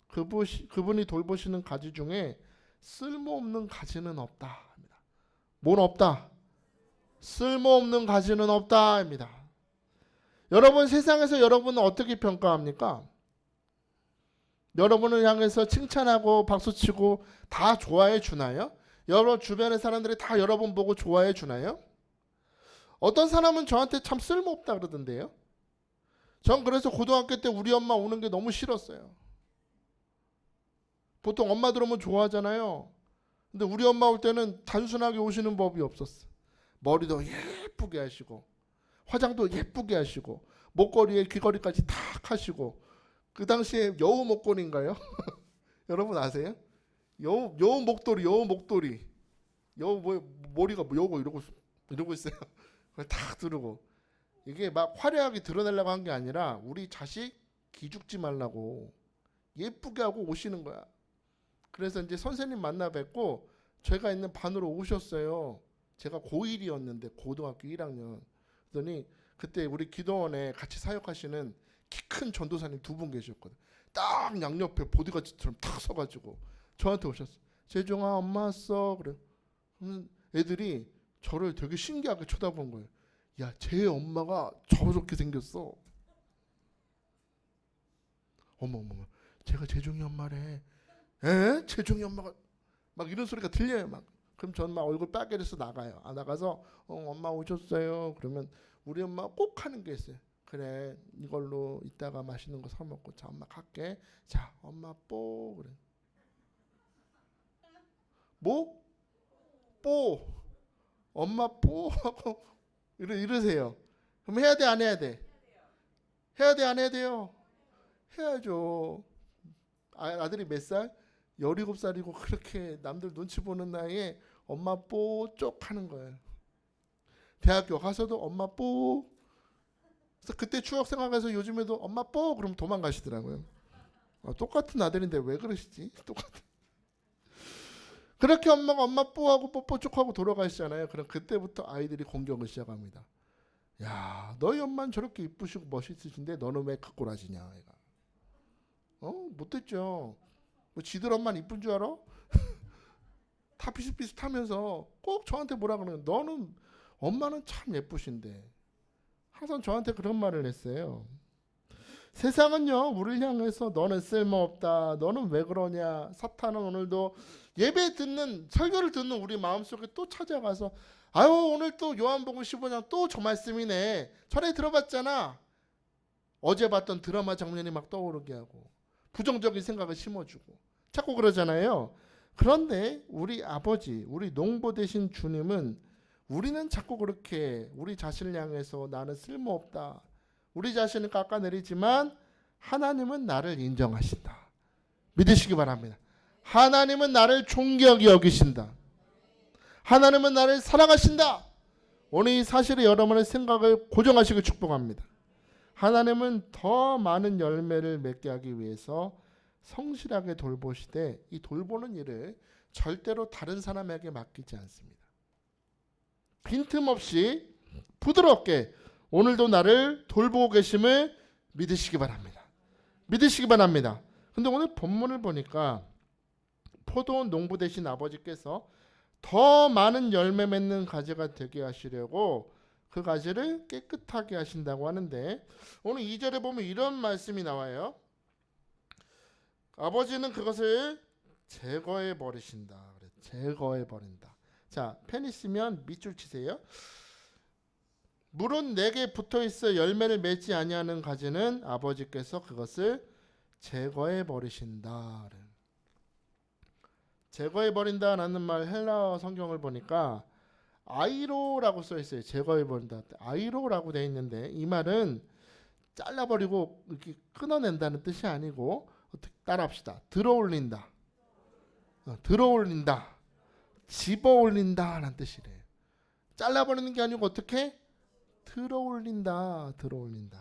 그분이 돌보시는 가지 중에 쓸모없는 가지는 없다. 뭘 없다? 쓸모없는 가지는 없다. 입니다. 여러분 세상에서 여러분은 어떻게 평가합니까? 여러분을 향해서 칭찬하고 박수치고 다 좋아해 주나요? 여러분 주변의 사람들이 다 여러분 보고 좋아해 주나요? 어떤 사람은 저한테 참 쓸모없다 그러던데요. 전 그래서 고등학교 때 우리 엄마 오는 게 너무 싫었어요. 보통 엄마들 오면 좋아하잖아요. 근데 우리 엄마 올 때는 단순하게 오시는 법이 없었어. 머리도 예쁘게 하시고 화장도 예쁘게 하시고 목걸이에 귀걸이까지 탁 하시고 그 당시에 여우 목걸이인가요? 여러분 아세요? 여우 목도리 여우 머리가 여우 이러고 있어요. 그걸 탁 두르고 이게 막 화려하게 드러내려고 한 게 아니라 우리 자식 기죽지 말라고 예쁘게 하고 오시는 거야. 그래서 이제 선생님 만나 뵙고 제가 있는 반으로 오셨어요. 제가 고1이었는데 고등학교 1학년. 그러더니 그때 우리 기도원에 같이 사역하시는 키 큰 전도사님 두 분 계셨거든. 딱 양옆에 보디가드처럼 탁 서가지고 저한테 오셨어요. 재종아 엄마 왔어. 그래. 그러면 애들이 저를 되게 신기하게 쳐다본 거예요. 야, 쟤 엄마가 저렇게 생겼어. 어머 제가 재종이 엄마래. 에? 재종이 엄마가 막 이런 소리가 들려요. 막. 그럼 전 막 얼굴 빨개져서 나가요. 나가서 엄마 오셨어요. 그러면 우리 엄마 꼭 하는 게 있어요. 그래 이걸로 이따가 맛있는 거 사 먹고 자 엄마 갈게. 자 엄마 뽀 그래. 뭐? 뽀. 엄마 뽀 하고 이러세요. 그럼 해야 돼 안 해야 돼? 해야 돼 안 해야 돼요? 해야죠. 아들이 몇 살? 17살이고 그렇게 남들 눈치 보는 나이에 엄마 뽀 쪽 하는 거예요. 대학교 가서도 엄마 뽀. 그래서 그때 추억 생각해서 요즘에도 엄마 뽀 그러면 도망가시더라고요. 똑같은 아들인데 왜 그러시지? 똑같은. 그렇게 엄마가 엄마 뽀하고 뽀뽀 쪽하고 돌아가시잖아요. 그럼 그때부터 아이들이 공격을 시작합니다. 야, 너희 엄마는 저렇게 이쁘시고 멋있으신데 너는 왜 그 꼬라지냐 얘가. 못됐죠. 뭐 지들 엄마는 이쁜 줄 알아? 다 비슷비슷하면서 꼭 저한테 뭐라 그러는 너는 엄마는 참 예쁘신데 항상 저한테 그런 말을 했어요. 세상은요 우리를 향해서 너는 쓸모없다 너는 왜 그러냐. 사탄은 오늘도 예배 듣는 설교를 듣는 우리 마음속에 또 찾아가서 아유 오늘 또 요한복음 15장 또 저 말씀이네. 전에 들어봤잖아. 어제 봤던 드라마 장면이 막 떠오르게 하고 부정적인 생각을 심어주고 자꾸 그러잖아요. 그런데 우리 아버지 우리 농부 되신 주님은 우리는 자꾸 그렇게 우리 자신을 향해서 나는 쓸모없다. 우리 자신을 깎아내리지만 하나님은 나를 인정하신다. 믿으시기 바랍니다. 하나님은 나를 존귀하게 여기신다. 하나님은 나를 사랑하신다. 오늘 이 사실에 여러분의 생각을 고정하시길 축복합니다. 하나님은 더 많은 열매를 맺게 하기 위해서 성실하게 돌보시되 이 돌보는 일을 절대로 다른 사람에게 맡기지 않습니다. 빈틈없이 부드럽게 오늘도 나를 돌보고 계심을 믿으시기 바랍니다. 믿으시기 바랍니다. 근데 오늘 본문을 보니까 포도원 농부 되신 아버지께서 더 많은 열매 맺는 가지가 되게 하시려고 그 가지를 깨끗하게 하신다고 하는데, 오늘 2절에 보면 이런 말씀이 나와요. 아버지는 그것을 제거해 버리신다. 제거해 버린다. 자, 펜 있으면 밑줄 치세요. 물은 내게 붙어 있어 열매를 맺지 아니하는 가지는 아버지께서 그것을 제거해 버리신다. 제거해 버린다라는 말 헬라어 성경을 보니까 아이로라고 써 있어요. 제거해 버린다. 아이로라고 돼 있는데 이 말은 잘라버리고 이렇게 끊어낸다는 뜻이 아니고, 어떻게 따라합시다. 들어올린다. 들어올린다. 집어올린다라는 뜻이래요. 잘라버리는 게 아니고 어떻게? 들어올린다. 들어올린다.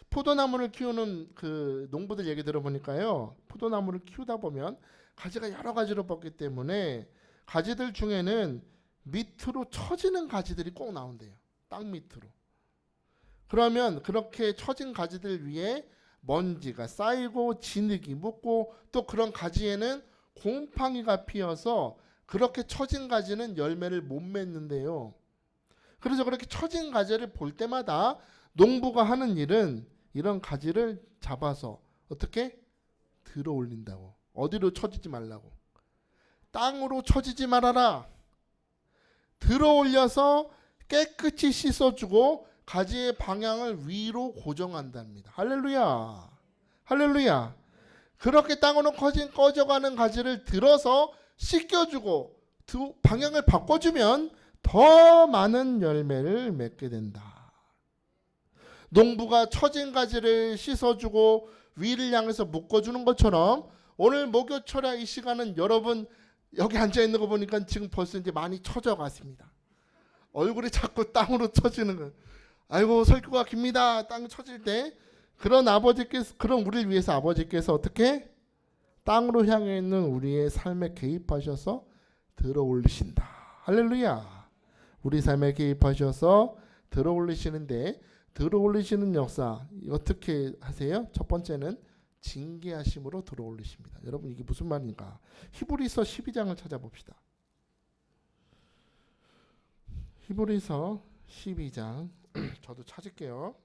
포도나무를 키우는 그 농부들 얘기 들어보니까요, 포도나무를 키우다 보면 가지가 여러 가지로 뻗기 때문에 가지들 중에는 밑으로 처지는 가지들이 꼭 나온대요. 땅 밑으로. 그러면 그렇게 처진 가지들 위에 먼지가 쌓이고 진흙이 묻고, 또 그런 가지에는 곰팡이가 피어서 그렇게 처진 가지는 열매를 못 맺는데요. 그래서 그렇게 처진 가지를 볼 때마다 농부가 하는 일은 이런 가지를 잡아서 어떻게? 들어 올린다고. 어디로 처지지 말라고. 땅으로 처지지 말아라. 들어 올려서 깨끗이 씻어주고 가지의 방향을 위로 고정한답니다. 할렐루야. 할렐루야. 그렇게 땅으로 꺼져가는 가지를 들어서 씻겨주고 방향을 바꿔주면 더 많은 열매를 맺게 된다. 농부가 처진 가지를 씻어주고 위를 향해서 묶어주는 것처럼, 오늘 목요철야 이 시간은 여러분 여기 앉아있는 거 보니까 지금 벌써 이제 많이 처져 갔습니다. 얼굴이 자꾸 땅으로 처지는 거예요. 아이고 설교가 깁니다. 땅 처질 때 그런 아버지께서, 그런 우리를 위해서 아버지께서 어떻게? 땅으로 향해 있는 우리의 삶에 개입하셔서 들어 올리신다. 할렐루야. 우리 삶에 개입하셔서 들어 올리시는데, 들어 올리시는 역사 어떻게 하세요? 첫 번째는 징계하심으로 들어 올리십니다. 여러분 이게 무슨 말인가? 히브리서 12장을 찾아봅시다. 히브리서 12장 저도 찾을게요.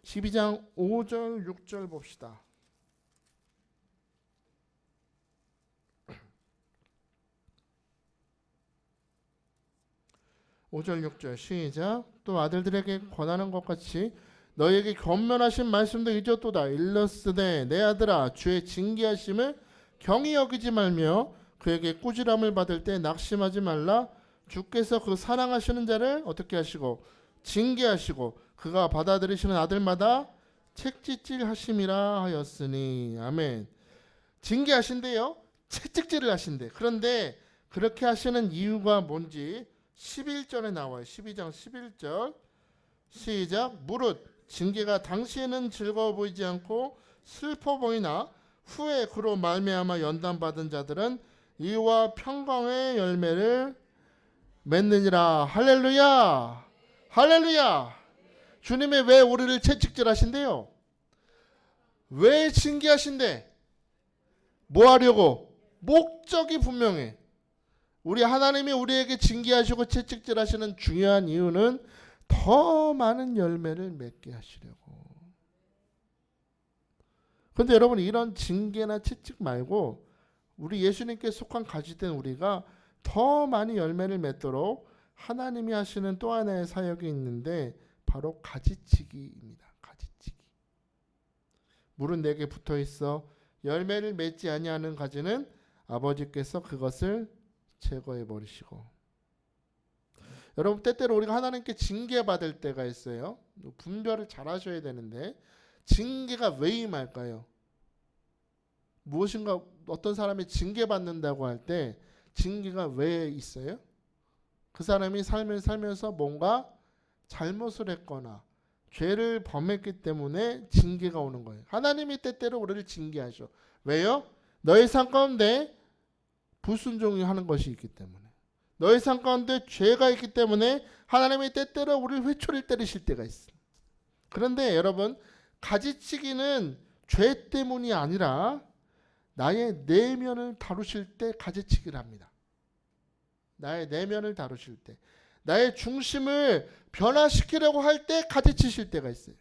12장 5절 6절 봅시다. 5절 6절 시작. 또 아들들에게 권하는 것 같이 너에게 권면하신 말씀도 잊었도다. 일러스되 내 아들아 주의 징계하심을 경히 여기지 말며 그에게 꾸지람을 받을 때 낙심하지 말라. 주께서 그 사랑하시는 자를 어떻게 하시고 징계하시고 그가 받아들이시는 아들마다 책짓질 하심이라 하였으니. 아멘. 징계하신대요. 채찍질을 하신대. 그런데 그렇게 하시는 이유가 뭔지 11절에 나와요. 12장 11절 시작. 무릇 징계가 당시에는 즐거워 보이지 않고 슬퍼 보이나 후에 그로 말미암아 연단받은 자들은 이와 평강의 열매를 맺느니라. 할렐루야. 할렐루야. 주님이 왜 우리를 채찍질 하신대요? 왜 징계하신대? 뭐 하려고? 목적이 분명해. 우리 하나님이 우리에게 징계하시고 채찍질 하시는 중요한 이유는 더 많은 열매를 맺게 하시려고. 그런데 여러분 이런 징계나 채찍 말고 우리 예수님께 속한 가지된 우리가 더 많이 열매를 맺도록 하나님이 하시는 또 하나의 사역이 있는데 바로 가지치기입니다. 가지치기. 물은 내게 붙어 있어 열매를 맺지 아니하는 가지는 아버지께서 그것을 제거해 버리시고. 여러분 때때로 우리가 하나님께 징계받을 때가 있어요. 분별을 잘 하셔야 되는데 징계가 왜 임할까요? 무엇인가 어떤 사람이 징계받는다고 할 때 징계가 왜 있어요? 그 사람이 삶을 살면서 뭔가 잘못을 했거나 죄를 범했기 때문에 징계가 오는 거예요. 하나님이 때때로 우리를 징계하셔. 왜요? 너의 삶 가운데 불순종이 하는 것이 있기 때문에, 너의 삶 가운데 죄가 있기 때문에 하나님이 때때로 우리를 회초리를 때리실 때가 있어. 그런데 여러분 가지치기는 죄 때문이 아니라 나의 내면을 다루실 때 가지치기를 합니다. 나의 내면을 다루실 때, 나의 중심을 변화시키려고 할 때 가지치실 때가 있어요.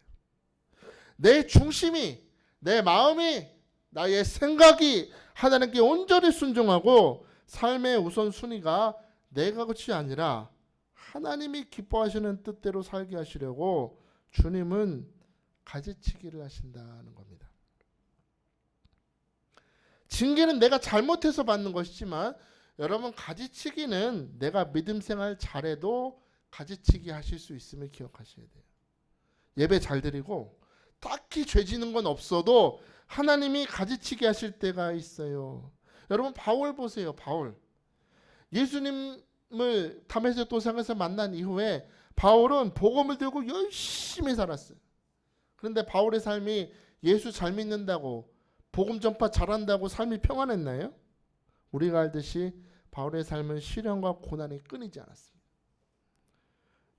내 중심이, 내 마음이, 나의 생각이 하나님께 온전히 순종하고 삶의 우선순위가 내가 것이 아니라 하나님이 기뻐하시는 뜻대로 살게 하시려고 주님은 가지치기를 하신다는 겁니다. 징계는 내가 잘못해서 받는 것이지만 여러분, 가지치기는 내가 믿음 생활 잘해도 가지치기 하실 수 있음을 기억하셔야 돼요. 예배 잘 드리고 딱히 죄 지는 건 없어도 하나님이 가지치기 하실 때가 있어요. 여러분, 바울 보세요. 바울. 예수님을 다메섹 도상에서 만난 이후에 바울은 복음을 들고 열심히 살았어요. 그런데 바울의 삶이 예수 잘 믿는다고, 복음 전파 잘한다고 삶이 평안했나요? 우리가 알듯이 바울의 삶은 시련과 고난이 끊이지 않았습니다.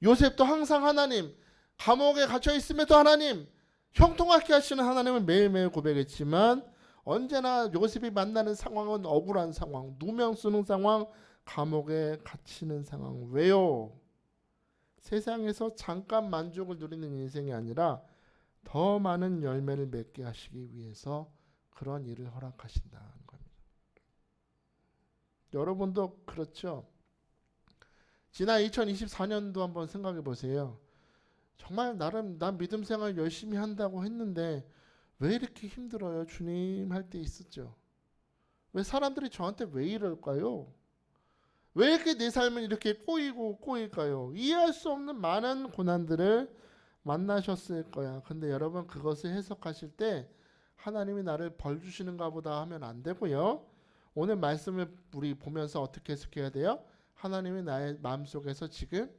요셉도 항상 하나님, 감옥에 갇혀 있음에도 하나님, 형통하게 하시는 하나님을 매일매일 고백했지만 언제나 요셉이 만나는 상황은 억울한 상황, 누명 쓰는 상황, 감옥에 갇히는 상황. 왜요? 세상에서 잠깐 만족을 누리는 인생이 아니라 더 많은 열매를 맺게 하시기 위해서 그런 일을 허락하신다는 겁니다. 여러분도 그렇죠? 지난 2024년도 한번 생각해 보세요. 정말 나름 난 믿음 생활 열심히 한다고 했는데 왜 이렇게 힘들어요? 주님 할 때 있었죠. 왜 사람들이 저한테 왜 이럴까요? 왜 이렇게 내 삶은 이렇게 꼬일까요? 이해할 수 없는 많은 고난들을 만나셨을 거야. 근데 여러분, 그것을 해석하실 때 하나님이 나를 벌 주시는가 보다 하면 안 되고요. 오늘 말씀을 우리 보면서 어떻게 해석해야 돼요? 하나님이 나의 마음속에서 지금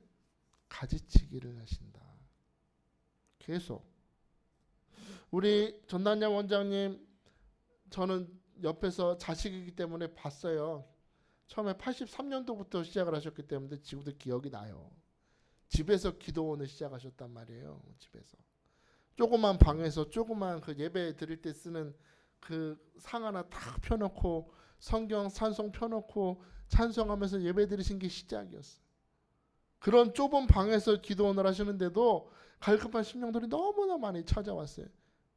가지치기를 하신다. 계속. 우리 전단장 원장님, 저는 옆에서 자식이기 때문에 봤어요. 처음에 83년도부터 시작을 하셨기 때문에 지금도 기억이 나요. 집에서 기도원을 시작하셨단 말이에요. 집에서. 조그만 방에서 조그만 그 예배 드릴 때 쓰는 그 상 하나 딱 펴놓고 성경 찬송 펴놓고 찬송하면서 예배 드리신 게 시작이었어요. 그런 좁은 방에서 기도원을 하시는데도 갈급한 심령들이 너무나 많이 찾아왔어요.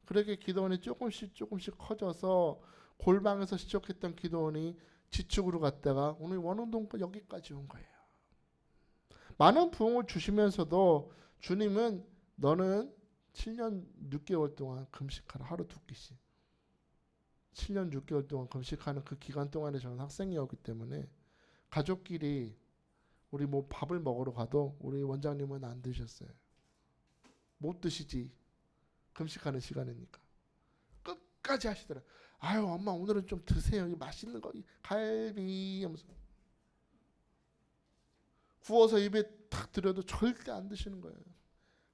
그렇게 기도원이 조금씩 커져서 골방에서 시작했던 기도원이 지축으로 갔다가 오늘 원흥동 여기까지 온 거예요. 많은 부흥을 주시면서도 주님은 너는 7년 6개월 동안 금식하라. 하루 2끼씩. 7년 6개월 동안 금식하는 그 기간 동안에 저는 학생이었기 때문에 가족끼리 우리 뭐 밥을 먹으러 가도 우리 원장님은 안 드셨어요. 못 드시지. 금식하는 시간이니까. 끝까지 하시더라고요. 아유, 엄마 오늘은 좀 드세요. 맛있는 거 갈비 하면서 구워서 입에 탁 들여도 절대 안 드시는 거예요.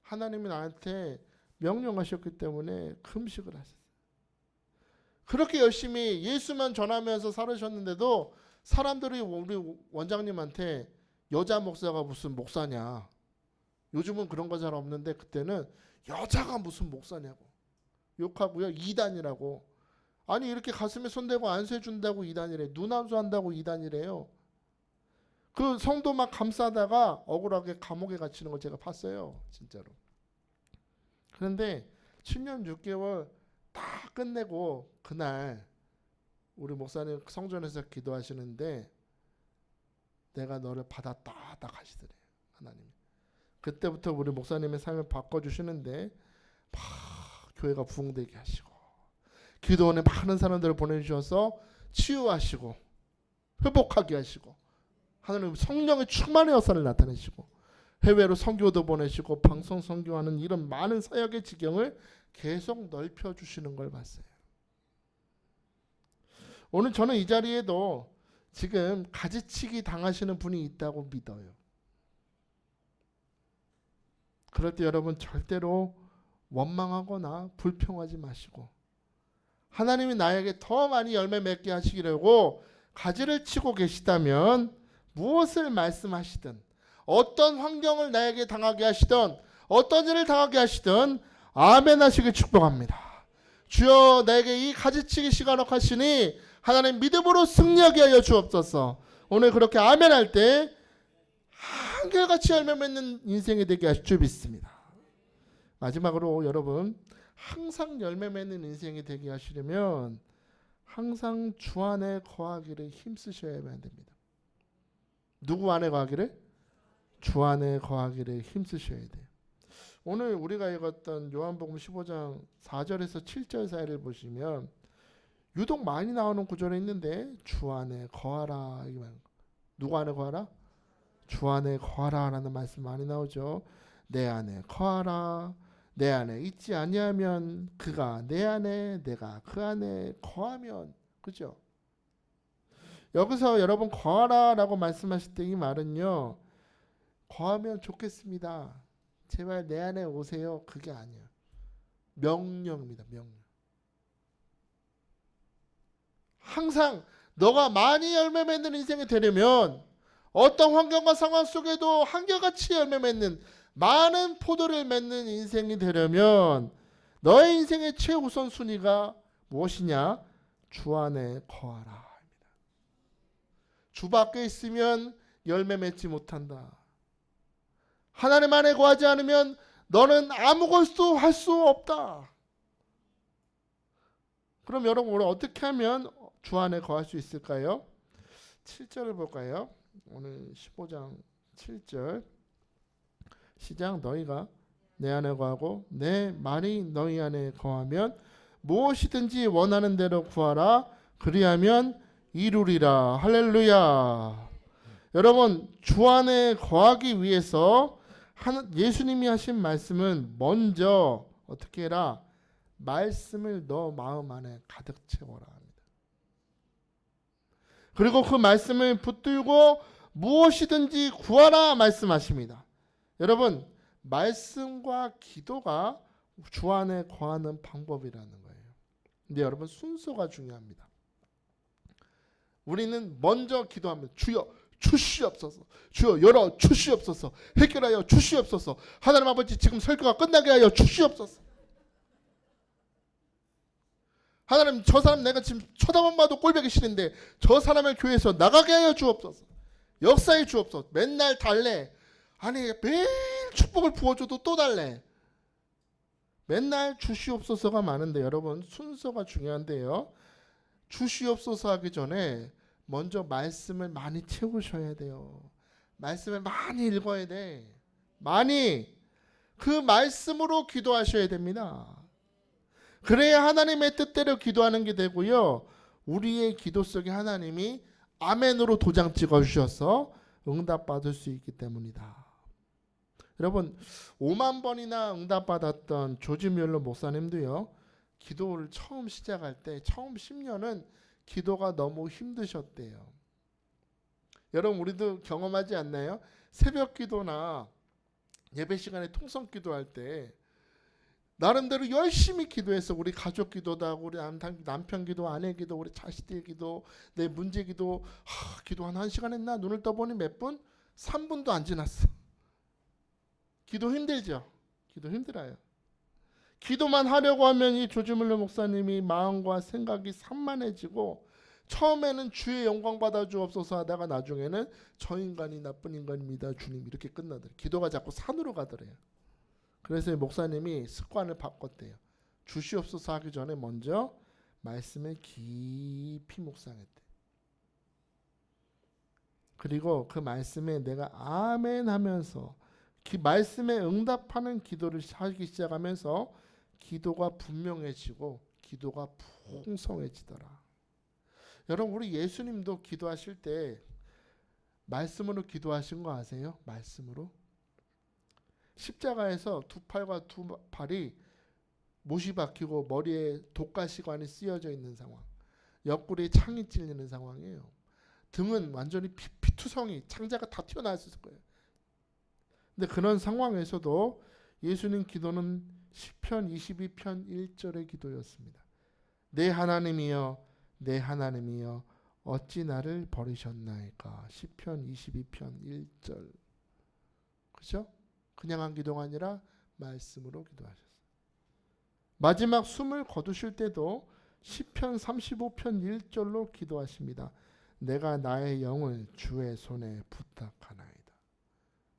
하나님이 나한테 명령하셨기 때문에 금식을 하셨어요. 그렇게 열심히 예수만 전하면서 살으셨는데도 사람들이 우리 원장님한테 여자 목사가 무슨 목사냐. 요즘은 그런 거 잘 없는데 그때는 여자가 무슨 목사냐고 욕하고요. 이단이라고. 아니 이렇게 가슴에 손대고 안수해준다고 이단이래. 눈안수한다고 이단이래요. 그 성도 막 감싸다가 억울하게 감옥에 갇히는 걸 제가 봤어요. 진짜로. 그런데 7년 6개월 다 끝내고 그날 우리 목사님 성전에서 기도하시는데 내가 너를 받았다 딱 하시더래요. 하나님이. 그때부터 우리 목사님의 삶을 바꿔주시는데 막 교회가 부흥되게 하시고 기도원에 많은 사람들을 보내주셔서 치유하시고 회복하게 하시고 하나님 성령의 충만의 역사를 나타내시고 해외로 선교도 보내시고 방송 선교하는 이런 많은 사역의 지경을 계속 넓혀주시는 걸 봤어요. 오늘 저는 이 자리에도 지금 가지치기 당하시는 분이 있다고 믿어요. 그럴 때 여러분 절대로 원망하거나 불평하지 마시고 하나님이 나에게 더 많이 열매 맺게 하시려고 가지를 치고 계시다면 무엇을 말씀하시든 어떤 환경을 나에게 당하게 하시든 어떤 일을 당하게 하시든 아멘 하시길 축복합니다. 주여 내게 이 가지치기 시간 허락하시니 하나님 믿음으로 승리하게 하여 주옵소서. 오늘 그렇게 아멘 할 때 한결같이 열매 맺는 인생이 되게 하실 줄 믿습니다. 마지막으로 여러분, 항상 열매 맺는 인생이 되게 하시려면 항상 주 안에 거하기를 힘쓰셔야만 됩니다. 누구 안에 거하기를? 주 안에 거하기를 힘쓰셔야 돼요. 오늘 우리가 읽었던 요한복음 15장 4절에서 7절 사이를 보시면 유독 많이 나오는 구절이 있는데 주 안에 거하라. 누구 안에 거하라? 주 안에 거하라 라는 말씀 많이 나오죠. 내 안에 거하라. 내 안에 있지 아니하면 그가 내 안에 내가 그 안에 거하면. 그죠? 여기서 여러분 거하라 라고 말씀하실 때 이 말은요, 거하면 좋겠습니다, 제발 내 안에 오세요, 그게 아니에요. 명령입니다. 명령. 항상 너가 많이 열매 맺는 인생이 되려면 어떤 환경과 상황 속에도 한결같이 열매 맺는 많은 포도를 맺는 인생이 되려면 너의 인생의 최우선 순위가 무엇이냐? 주 안에 거하라. 주 밖에 있으면 열매 맺지 못한다. 하나님 안에 거하지 않으면 너는 아무것도 할 수 없다. 그럼 여러분 오늘 어떻게 하면 주 안에 거할 수 있을까요? 7절을 볼까요? 오늘 15장 7절 시작. 너희가 내 안에 거하고 내 말이 너희 안에 거하면 무엇이든지 원하는 대로 구하라. 그리하면 이루리라. 할렐루야. 여러분 주 안에 거하기 위해서 예수님이 하신 말씀은 먼저 어떻게 해라? 말씀을 너 마음 안에 가득 채워라 합니다. 그리고 그 말씀을 붙들고 무엇이든지 구하라 말씀하십니다. 여러분 말씀과 기도가 주 안에 거하는 방법이라는 거예요. 근데 여러분 순서가 중요합니다. 우리는 먼저 기도하면 주여 주시옵소서, 주여 열어 주시옵소서, 해결하여 주시옵소서, 하나님 아버지 지금 설교가 끝나게 하여 주시옵소서, 하나님 저 사람 내가 지금 쳐다만 봐도 꼴보기 싫은데 저 사람을 교회에서 나가게 하여 주옵소서, 역사해 주옵소서. 맨날 달래. 아니 매일 축복을 부어줘도 또 달래. 맨날 주시옵소서가 많은데 여러분 순서가 중요한데요. 주시옵소서 하기 전에 먼저 말씀을 많이 채우셔야 돼요. 말씀을 많이 읽어야 돼. 많이. 그 말씀으로 기도하셔야 됩니다. 그래야 하나님의 뜻대로 기도하는 게 되고요. 우리의 기도 속에 하나님이 아멘으로 도장 찍어주셔서 응답받을 수 있기 때문이다. 여러분 5만 번이나 응답받았던 조지 뮬러 목사님도요. 기도를 처음 시작할 때 처음 10년은 기도가 너무 힘드셨대요. 여러분 우리도 경험하지 않나요? 새벽 기도나 예배 시간에 통성 기도할 때 나름대로 열심히 기도해서 우리 가족 기도도 하고 우리 남편 기도, 아내 기도, 우리 자식들 기도, 내 문제 기도, 기도 한 1시간 했나? 눈을 떠보니 몇 분? 3분도 안 지났어. 기도 힘들죠? 기도 힘들어요. 기도만 하려고 하면 이 조지 뮬러 목사님이 마음과 생각이 산만해지고 처음에는 주의 영광 받아 주옵소서 하다가 나중에는 저 인간이 나쁜 인간입니다 주님 이렇게 끝나더래요. 기도가 자꾸 산으로 가더래요. 그래서 목사님이 습관을 바꿨대요. 주시옵소서 하기 전에 먼저 말씀을 깊이 묵상했대. 그리고 그 말씀에 내가 아멘 하면서 말씀에 응답하는 기도를 하기 시작하면서 기도가 분명해지고 기도가 풍성해지더라. 여러분 우리 예수님도 기도하실 때 말씀으로 기도하신 거 아세요? 말씀으로. 십자가에서 두 팔과 두 발이 못이 박히고 머리에 독가시관이 쓰여져 있는 상황, 옆구리에 창이 찔리는 상황이에요. 등은 완전히 피투성이 창자가 다 튀어나왔을 거예요. 근데 그런 상황에서도 예수님 기도는 시편 22편 1절의 기도였습니다. 내 하나님이여 내 하나님이여 어찌 나를 버리셨나이까. 시편 22편 1절. 그죠? 그냥 한 기도가 아니라 말씀으로 기도하셨어요. 마지막 숨을 거두실 때도 시편 35편 1절로 기도하십니다. 내가 나의 영을 주의 손에 부탁하나이다.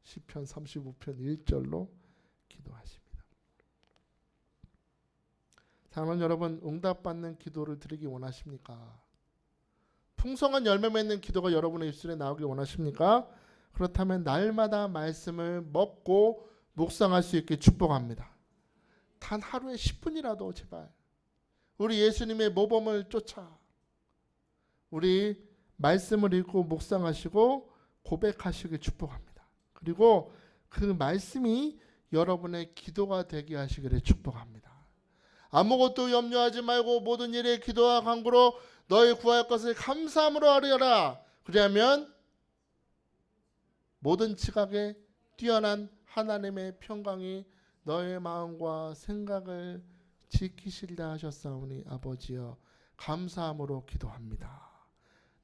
시편 35편 1절로 기도하십니다. 사랑하는 여러분, 응답받는 기도를 드리기 원하십니까? 풍성한 열매 맺는 기도가 여러분의 입술에 나오길 원하십니까? 그렇다면 날마다 말씀을 먹고 묵상할 수 있게 축복합니다. 단 하루에 10분이라도 제발 우리 예수님의 모범을 쫓아 우리 말씀을 읽고 묵상하시고 고백하시길 축복합니다. 그리고 그 말씀이 여러분의 기도가 되게 하시기를 축복합니다. 아무것도 염려하지 말고 모든 일에 기도와 간구로 너희 구할 것을 감사함으로 아뢰어라. 그리하면 모든 지각에 뛰어난 하나님의 평강이 너의 마음과 생각을 지키시리라 하셨사오니 아버지여 감사함으로 기도합니다.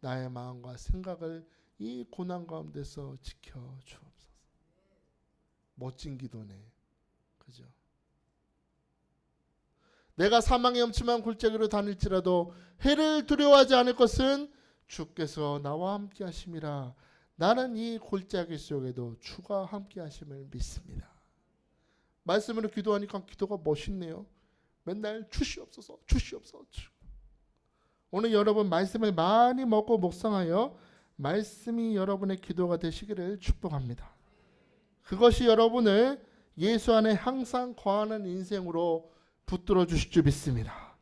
나의 마음과 생각을 이 고난 가운데서 지켜주옵소서. 멋진 기도네. 그죠? 내가 사망의 엄침한 골짜기로 다닐지라도 해를 두려워하지 않을 것은 주께서 나와 함께 하심이라. 나는 이 골짜기 속에도 주가 함께 하심을 믿습니다. 말씀으로 기도하니까 기도가 멋있네요. 맨날 주시옵소서 주시옵소서. 오늘 여러분 말씀을 많이 먹고 묵상하여 말씀이 여러분의 기도가 되시기를 축복합니다. 그것이 여러분을 예수 안에 항상 거하는 인생으로 붙들어 주실 줄 믿습니다.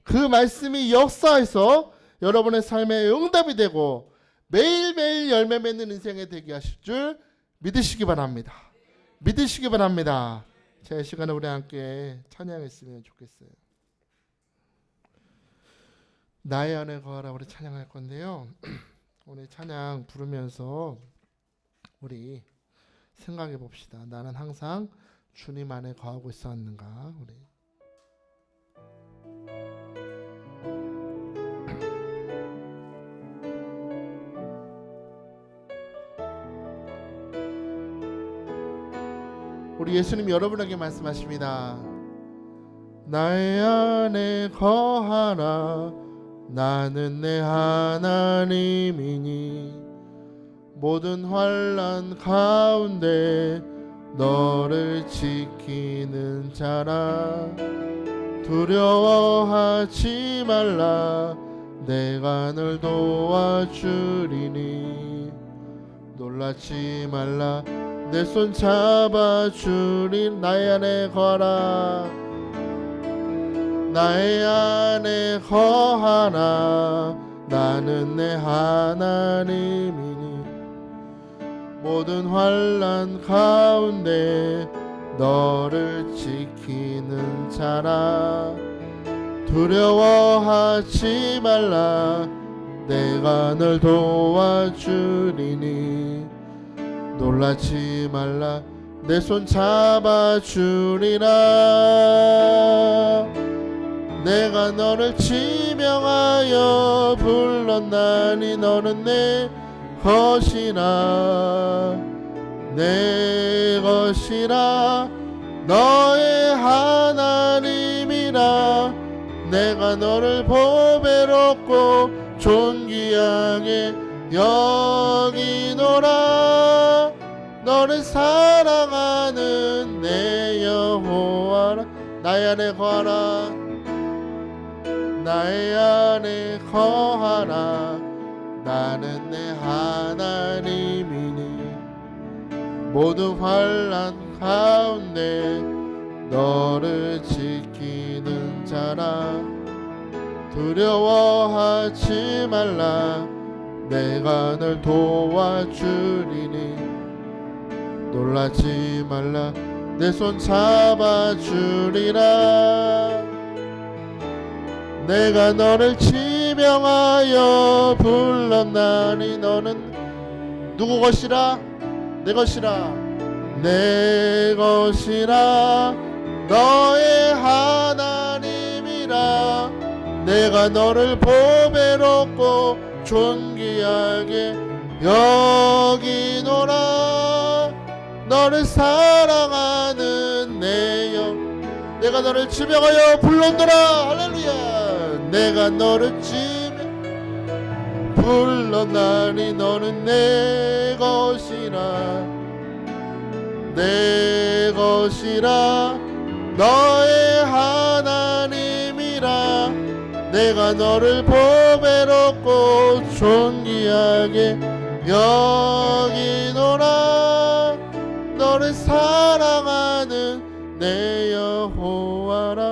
그 말씀이 역사해서 여러분의 삶에 응답이 되고 매일매일 열매 맺는 인생에 되게 하실 줄 믿으시기 바랍니다. 믿으시기 바랍니다. 제 시간에 우리 함께 찬양했으면 좋겠어요. 나의 안에 거하라 우리 찬양할 건데요. 오늘 찬양 부르면서 우리 생각해 봅시다. 나는 항상 주님 안에 거하고 있었는가. 우리 예수님이 여러분에게 말씀하십니다. 나의 안에 거하라. 나는 내 하나님이니 모든 환난 가운데 너를 지키는 자라. 두려워하지 말라. 내가 널 도와주리니 놀라지 말라. 내 손 잡아주리. 나의 안에 거하라. 나의 안에 거하라. 나는 내 하나님이니 모든 환난 가운데 너를 지키는 자라. 두려워하지 말라. 내가 널 도와주리니 놀라지 말라. 내 손 잡아주리라. 내가 너를 지명하여 불렀나니 너는 내 것이라. 내 것이라. 너의 하나님이라. 내가 너를 보배롭고 존귀하게 여기노라. 너를 사랑하는 내 여호와라. 나의 안에 거하라. 나의 안에 거하라. 나는 내 하나님이니 모든 환난 가운데 너를 지키는 자라. 두려워하지 말라. 내가 널 도와주리니 놀라지 말라. 내 손 잡아주리라. 내가 너를 지명하여 불렀나니 너는 누구 것이라? 내 것이라. 내 것이라. 너의 하나님이라. 내가 너를 보배롭고 존귀하게 여기노라. 너를 사랑하는 내 영. 내가 너를 지명하여 불렀노라. 할렐루야. 내가 너를 지명 불렀나니 너는 내 것이라. 내 것이라. 너의 하나님이라. 내가 너를 보배롭고 존귀하게 여기노라. 너를 사랑하는 내 여호와라.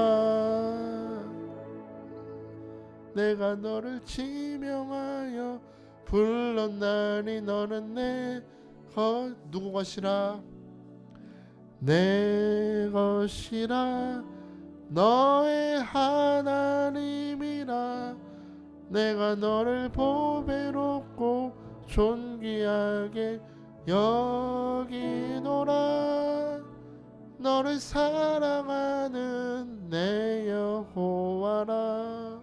내가 너를 지명하여 불렀나니 너는 내 누구 것이라. 내 것이라. 너의 하나님이라. 내가 너를 보배롭고 존귀하게 여기노라. 너를 사랑하는 내 여호와라.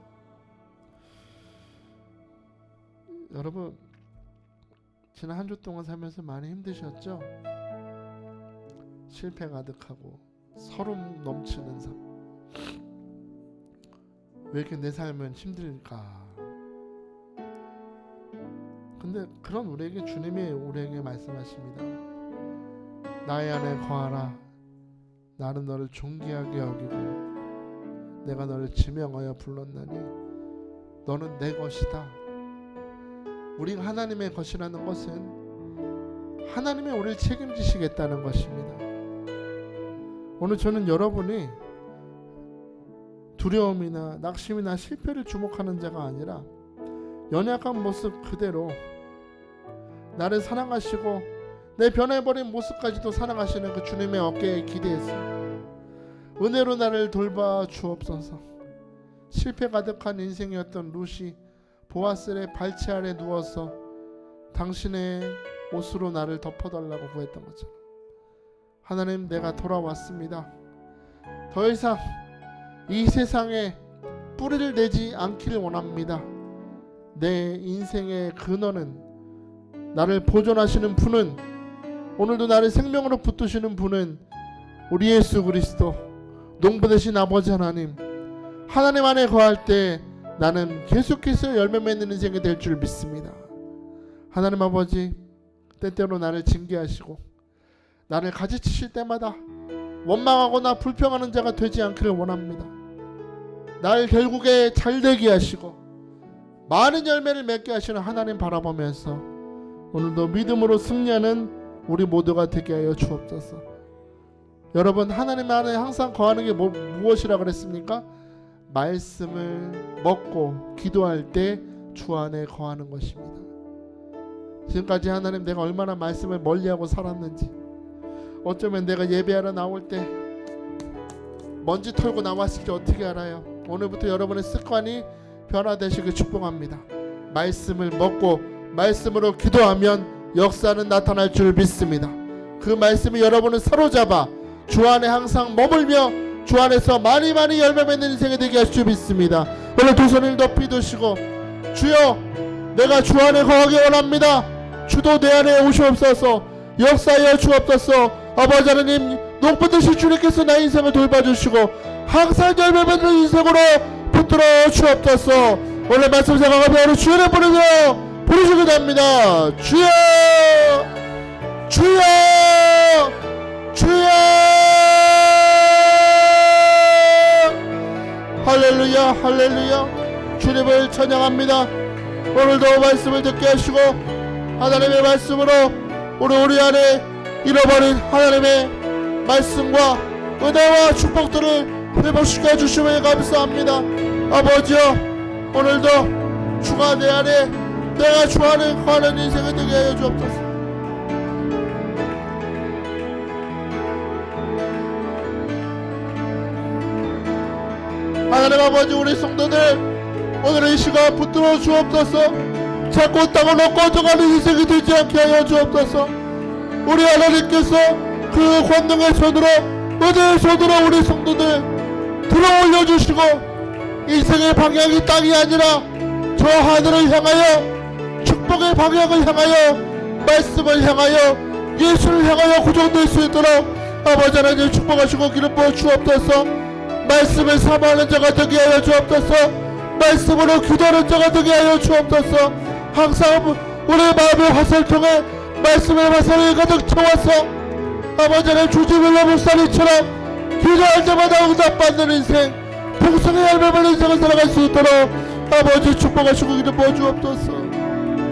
여러분, 지난 한 주 동안 살면서 많이 힘드셨죠? 실패 가득하고 서름 넘치는 삶. 왜 이렇게 내 삶은 힘들까? 근데 그런 우리에게 주님이 우리에게 말씀하십니다. 나의 안에 거하라. 나는 너를 존귀하게 여기고 내가 너를 지명하여 불렀나니 너는 내 것이다. 우리가 하나님의 것이라는 것은 하나님이 우리를 책임지시겠다는 것입니다. 오늘 저는 여러분이 두려움이나 낙심이나 실패를 주목하는 자가 아니라 연약한 모습 그대로 나를 사랑하시고 내 변해버린 모습까지도 사랑하시는 그 주님의 어깨에 기대해서 은혜로 나를 돌봐 주옵소서. 실패 가득한 인생이었던 룻이 보아스의 발치 아래 누워서 당신의 옷으로 나를 덮어달라고 구했던 것처럼 하나님, 내가 돌아왔습니다. 더 이상 이 세상에 뿌리를 내지 않기를 원합니다. 내 인생의 근원은, 나를 보존하시는 분은, 오늘도 나를 생명으로 붙드시는 분은 우리 예수 그리스도, 농부 되신 아버지 하나님, 하나님 안에 거할 때 나는 계속해서 열매 맺는 인생이 될 줄 믿습니다. 하나님 아버지, 때때로 나를 징계하시고 나를 가지치실 때마다 원망하거나 불평하는 자가 되지 않기를 원합니다. 날 결국에 잘되게 하시고 많은 열매를 맺게 하시는 하나님 바라보면서 오늘도 믿음으로 승리하는 우리 모두가 되게 하여 주옵소서. 여러분, 하나님 안에 항상 거하는 게 무엇이라 그랬습니까? 말씀을 먹고 기도할 때 주 안에 거하는 것입니다. 지금까지 하나님, 내가 얼마나 말씀을 멀리하고 살았는지, 어쩌면 내가 예배하러 나올 때 먼지 털고 나왔을지 어떻게 알아요? 오늘부터 여러분의 습관이 변화되시길 축복합니다. 말씀을 먹고 말씀으로 기도하면 역사는 나타날 줄 믿습니다. 그 말씀이 여러분을 사로잡아 주 안에 항상 머물며 주 안에서 많이 열매 맺는 인생이 되게 할 줄 믿습니다. 오늘 두 손을 높이 드시고, 주여, 내가 주 안에 거하기 원합니다. 주도 내 안에 오시옵소서. 역사하여 주옵소서. 아버지 하나님, 농부 되신 주님께서 나의 인생을 돌봐주시고 항상 열매 맺는 인생으로 붙들어 주옵소서. 오늘 말씀 생각하며 오늘 주연을 부르시기도 합니다. 주여, 주여, 주여. 할렐루야, 할렐루야. 주님을 찬양합니다. 오늘도 말씀을 듣게 하시고 하나님의 말씀으로 우리 안에 잃어버린 하나님의 말씀과 은혜와 축복들을 회복시켜 주심을 감사합니다. 아버지여, 오늘도 주가 내 안에, 내가 주 안에 거하는 인생이 되게 하여 주옵소서. 하나님 아버지, 우리 성도들 오늘 이 시간 붙들어 주옵소서. 자꾸 땅을 넘어져가는 인생이 되지 않게 하여 주옵소서. 우리 하나님께서 그 권능의 손으로, 은혜의 손으로 우리 성도들 들어 올려주시고 인생의 방향이 땅이 아니라 저 하늘을 향하여, 축복의 방향을 향하여, 말씀을 향하여, 예수를 향하여 고정될 수 있도록 아버지 하나님 축복하시고 기름 부어 주옵소서. 말씀을 사모하는 자가 되게 하여 주옵소서. 말씀으로 기도하는 자가 되게 하여 주옵소서. 항상 우리 마음의 화살을 통해 말씀의 화살이 가득 채워서 아버지는 주지밀러 목사님처럼 기도할 때마다 응답받는 인생, 풍성의 열매받는 인생을 살아갈 수 있도록 아버지 축복하시고 기도 부어주옵소서.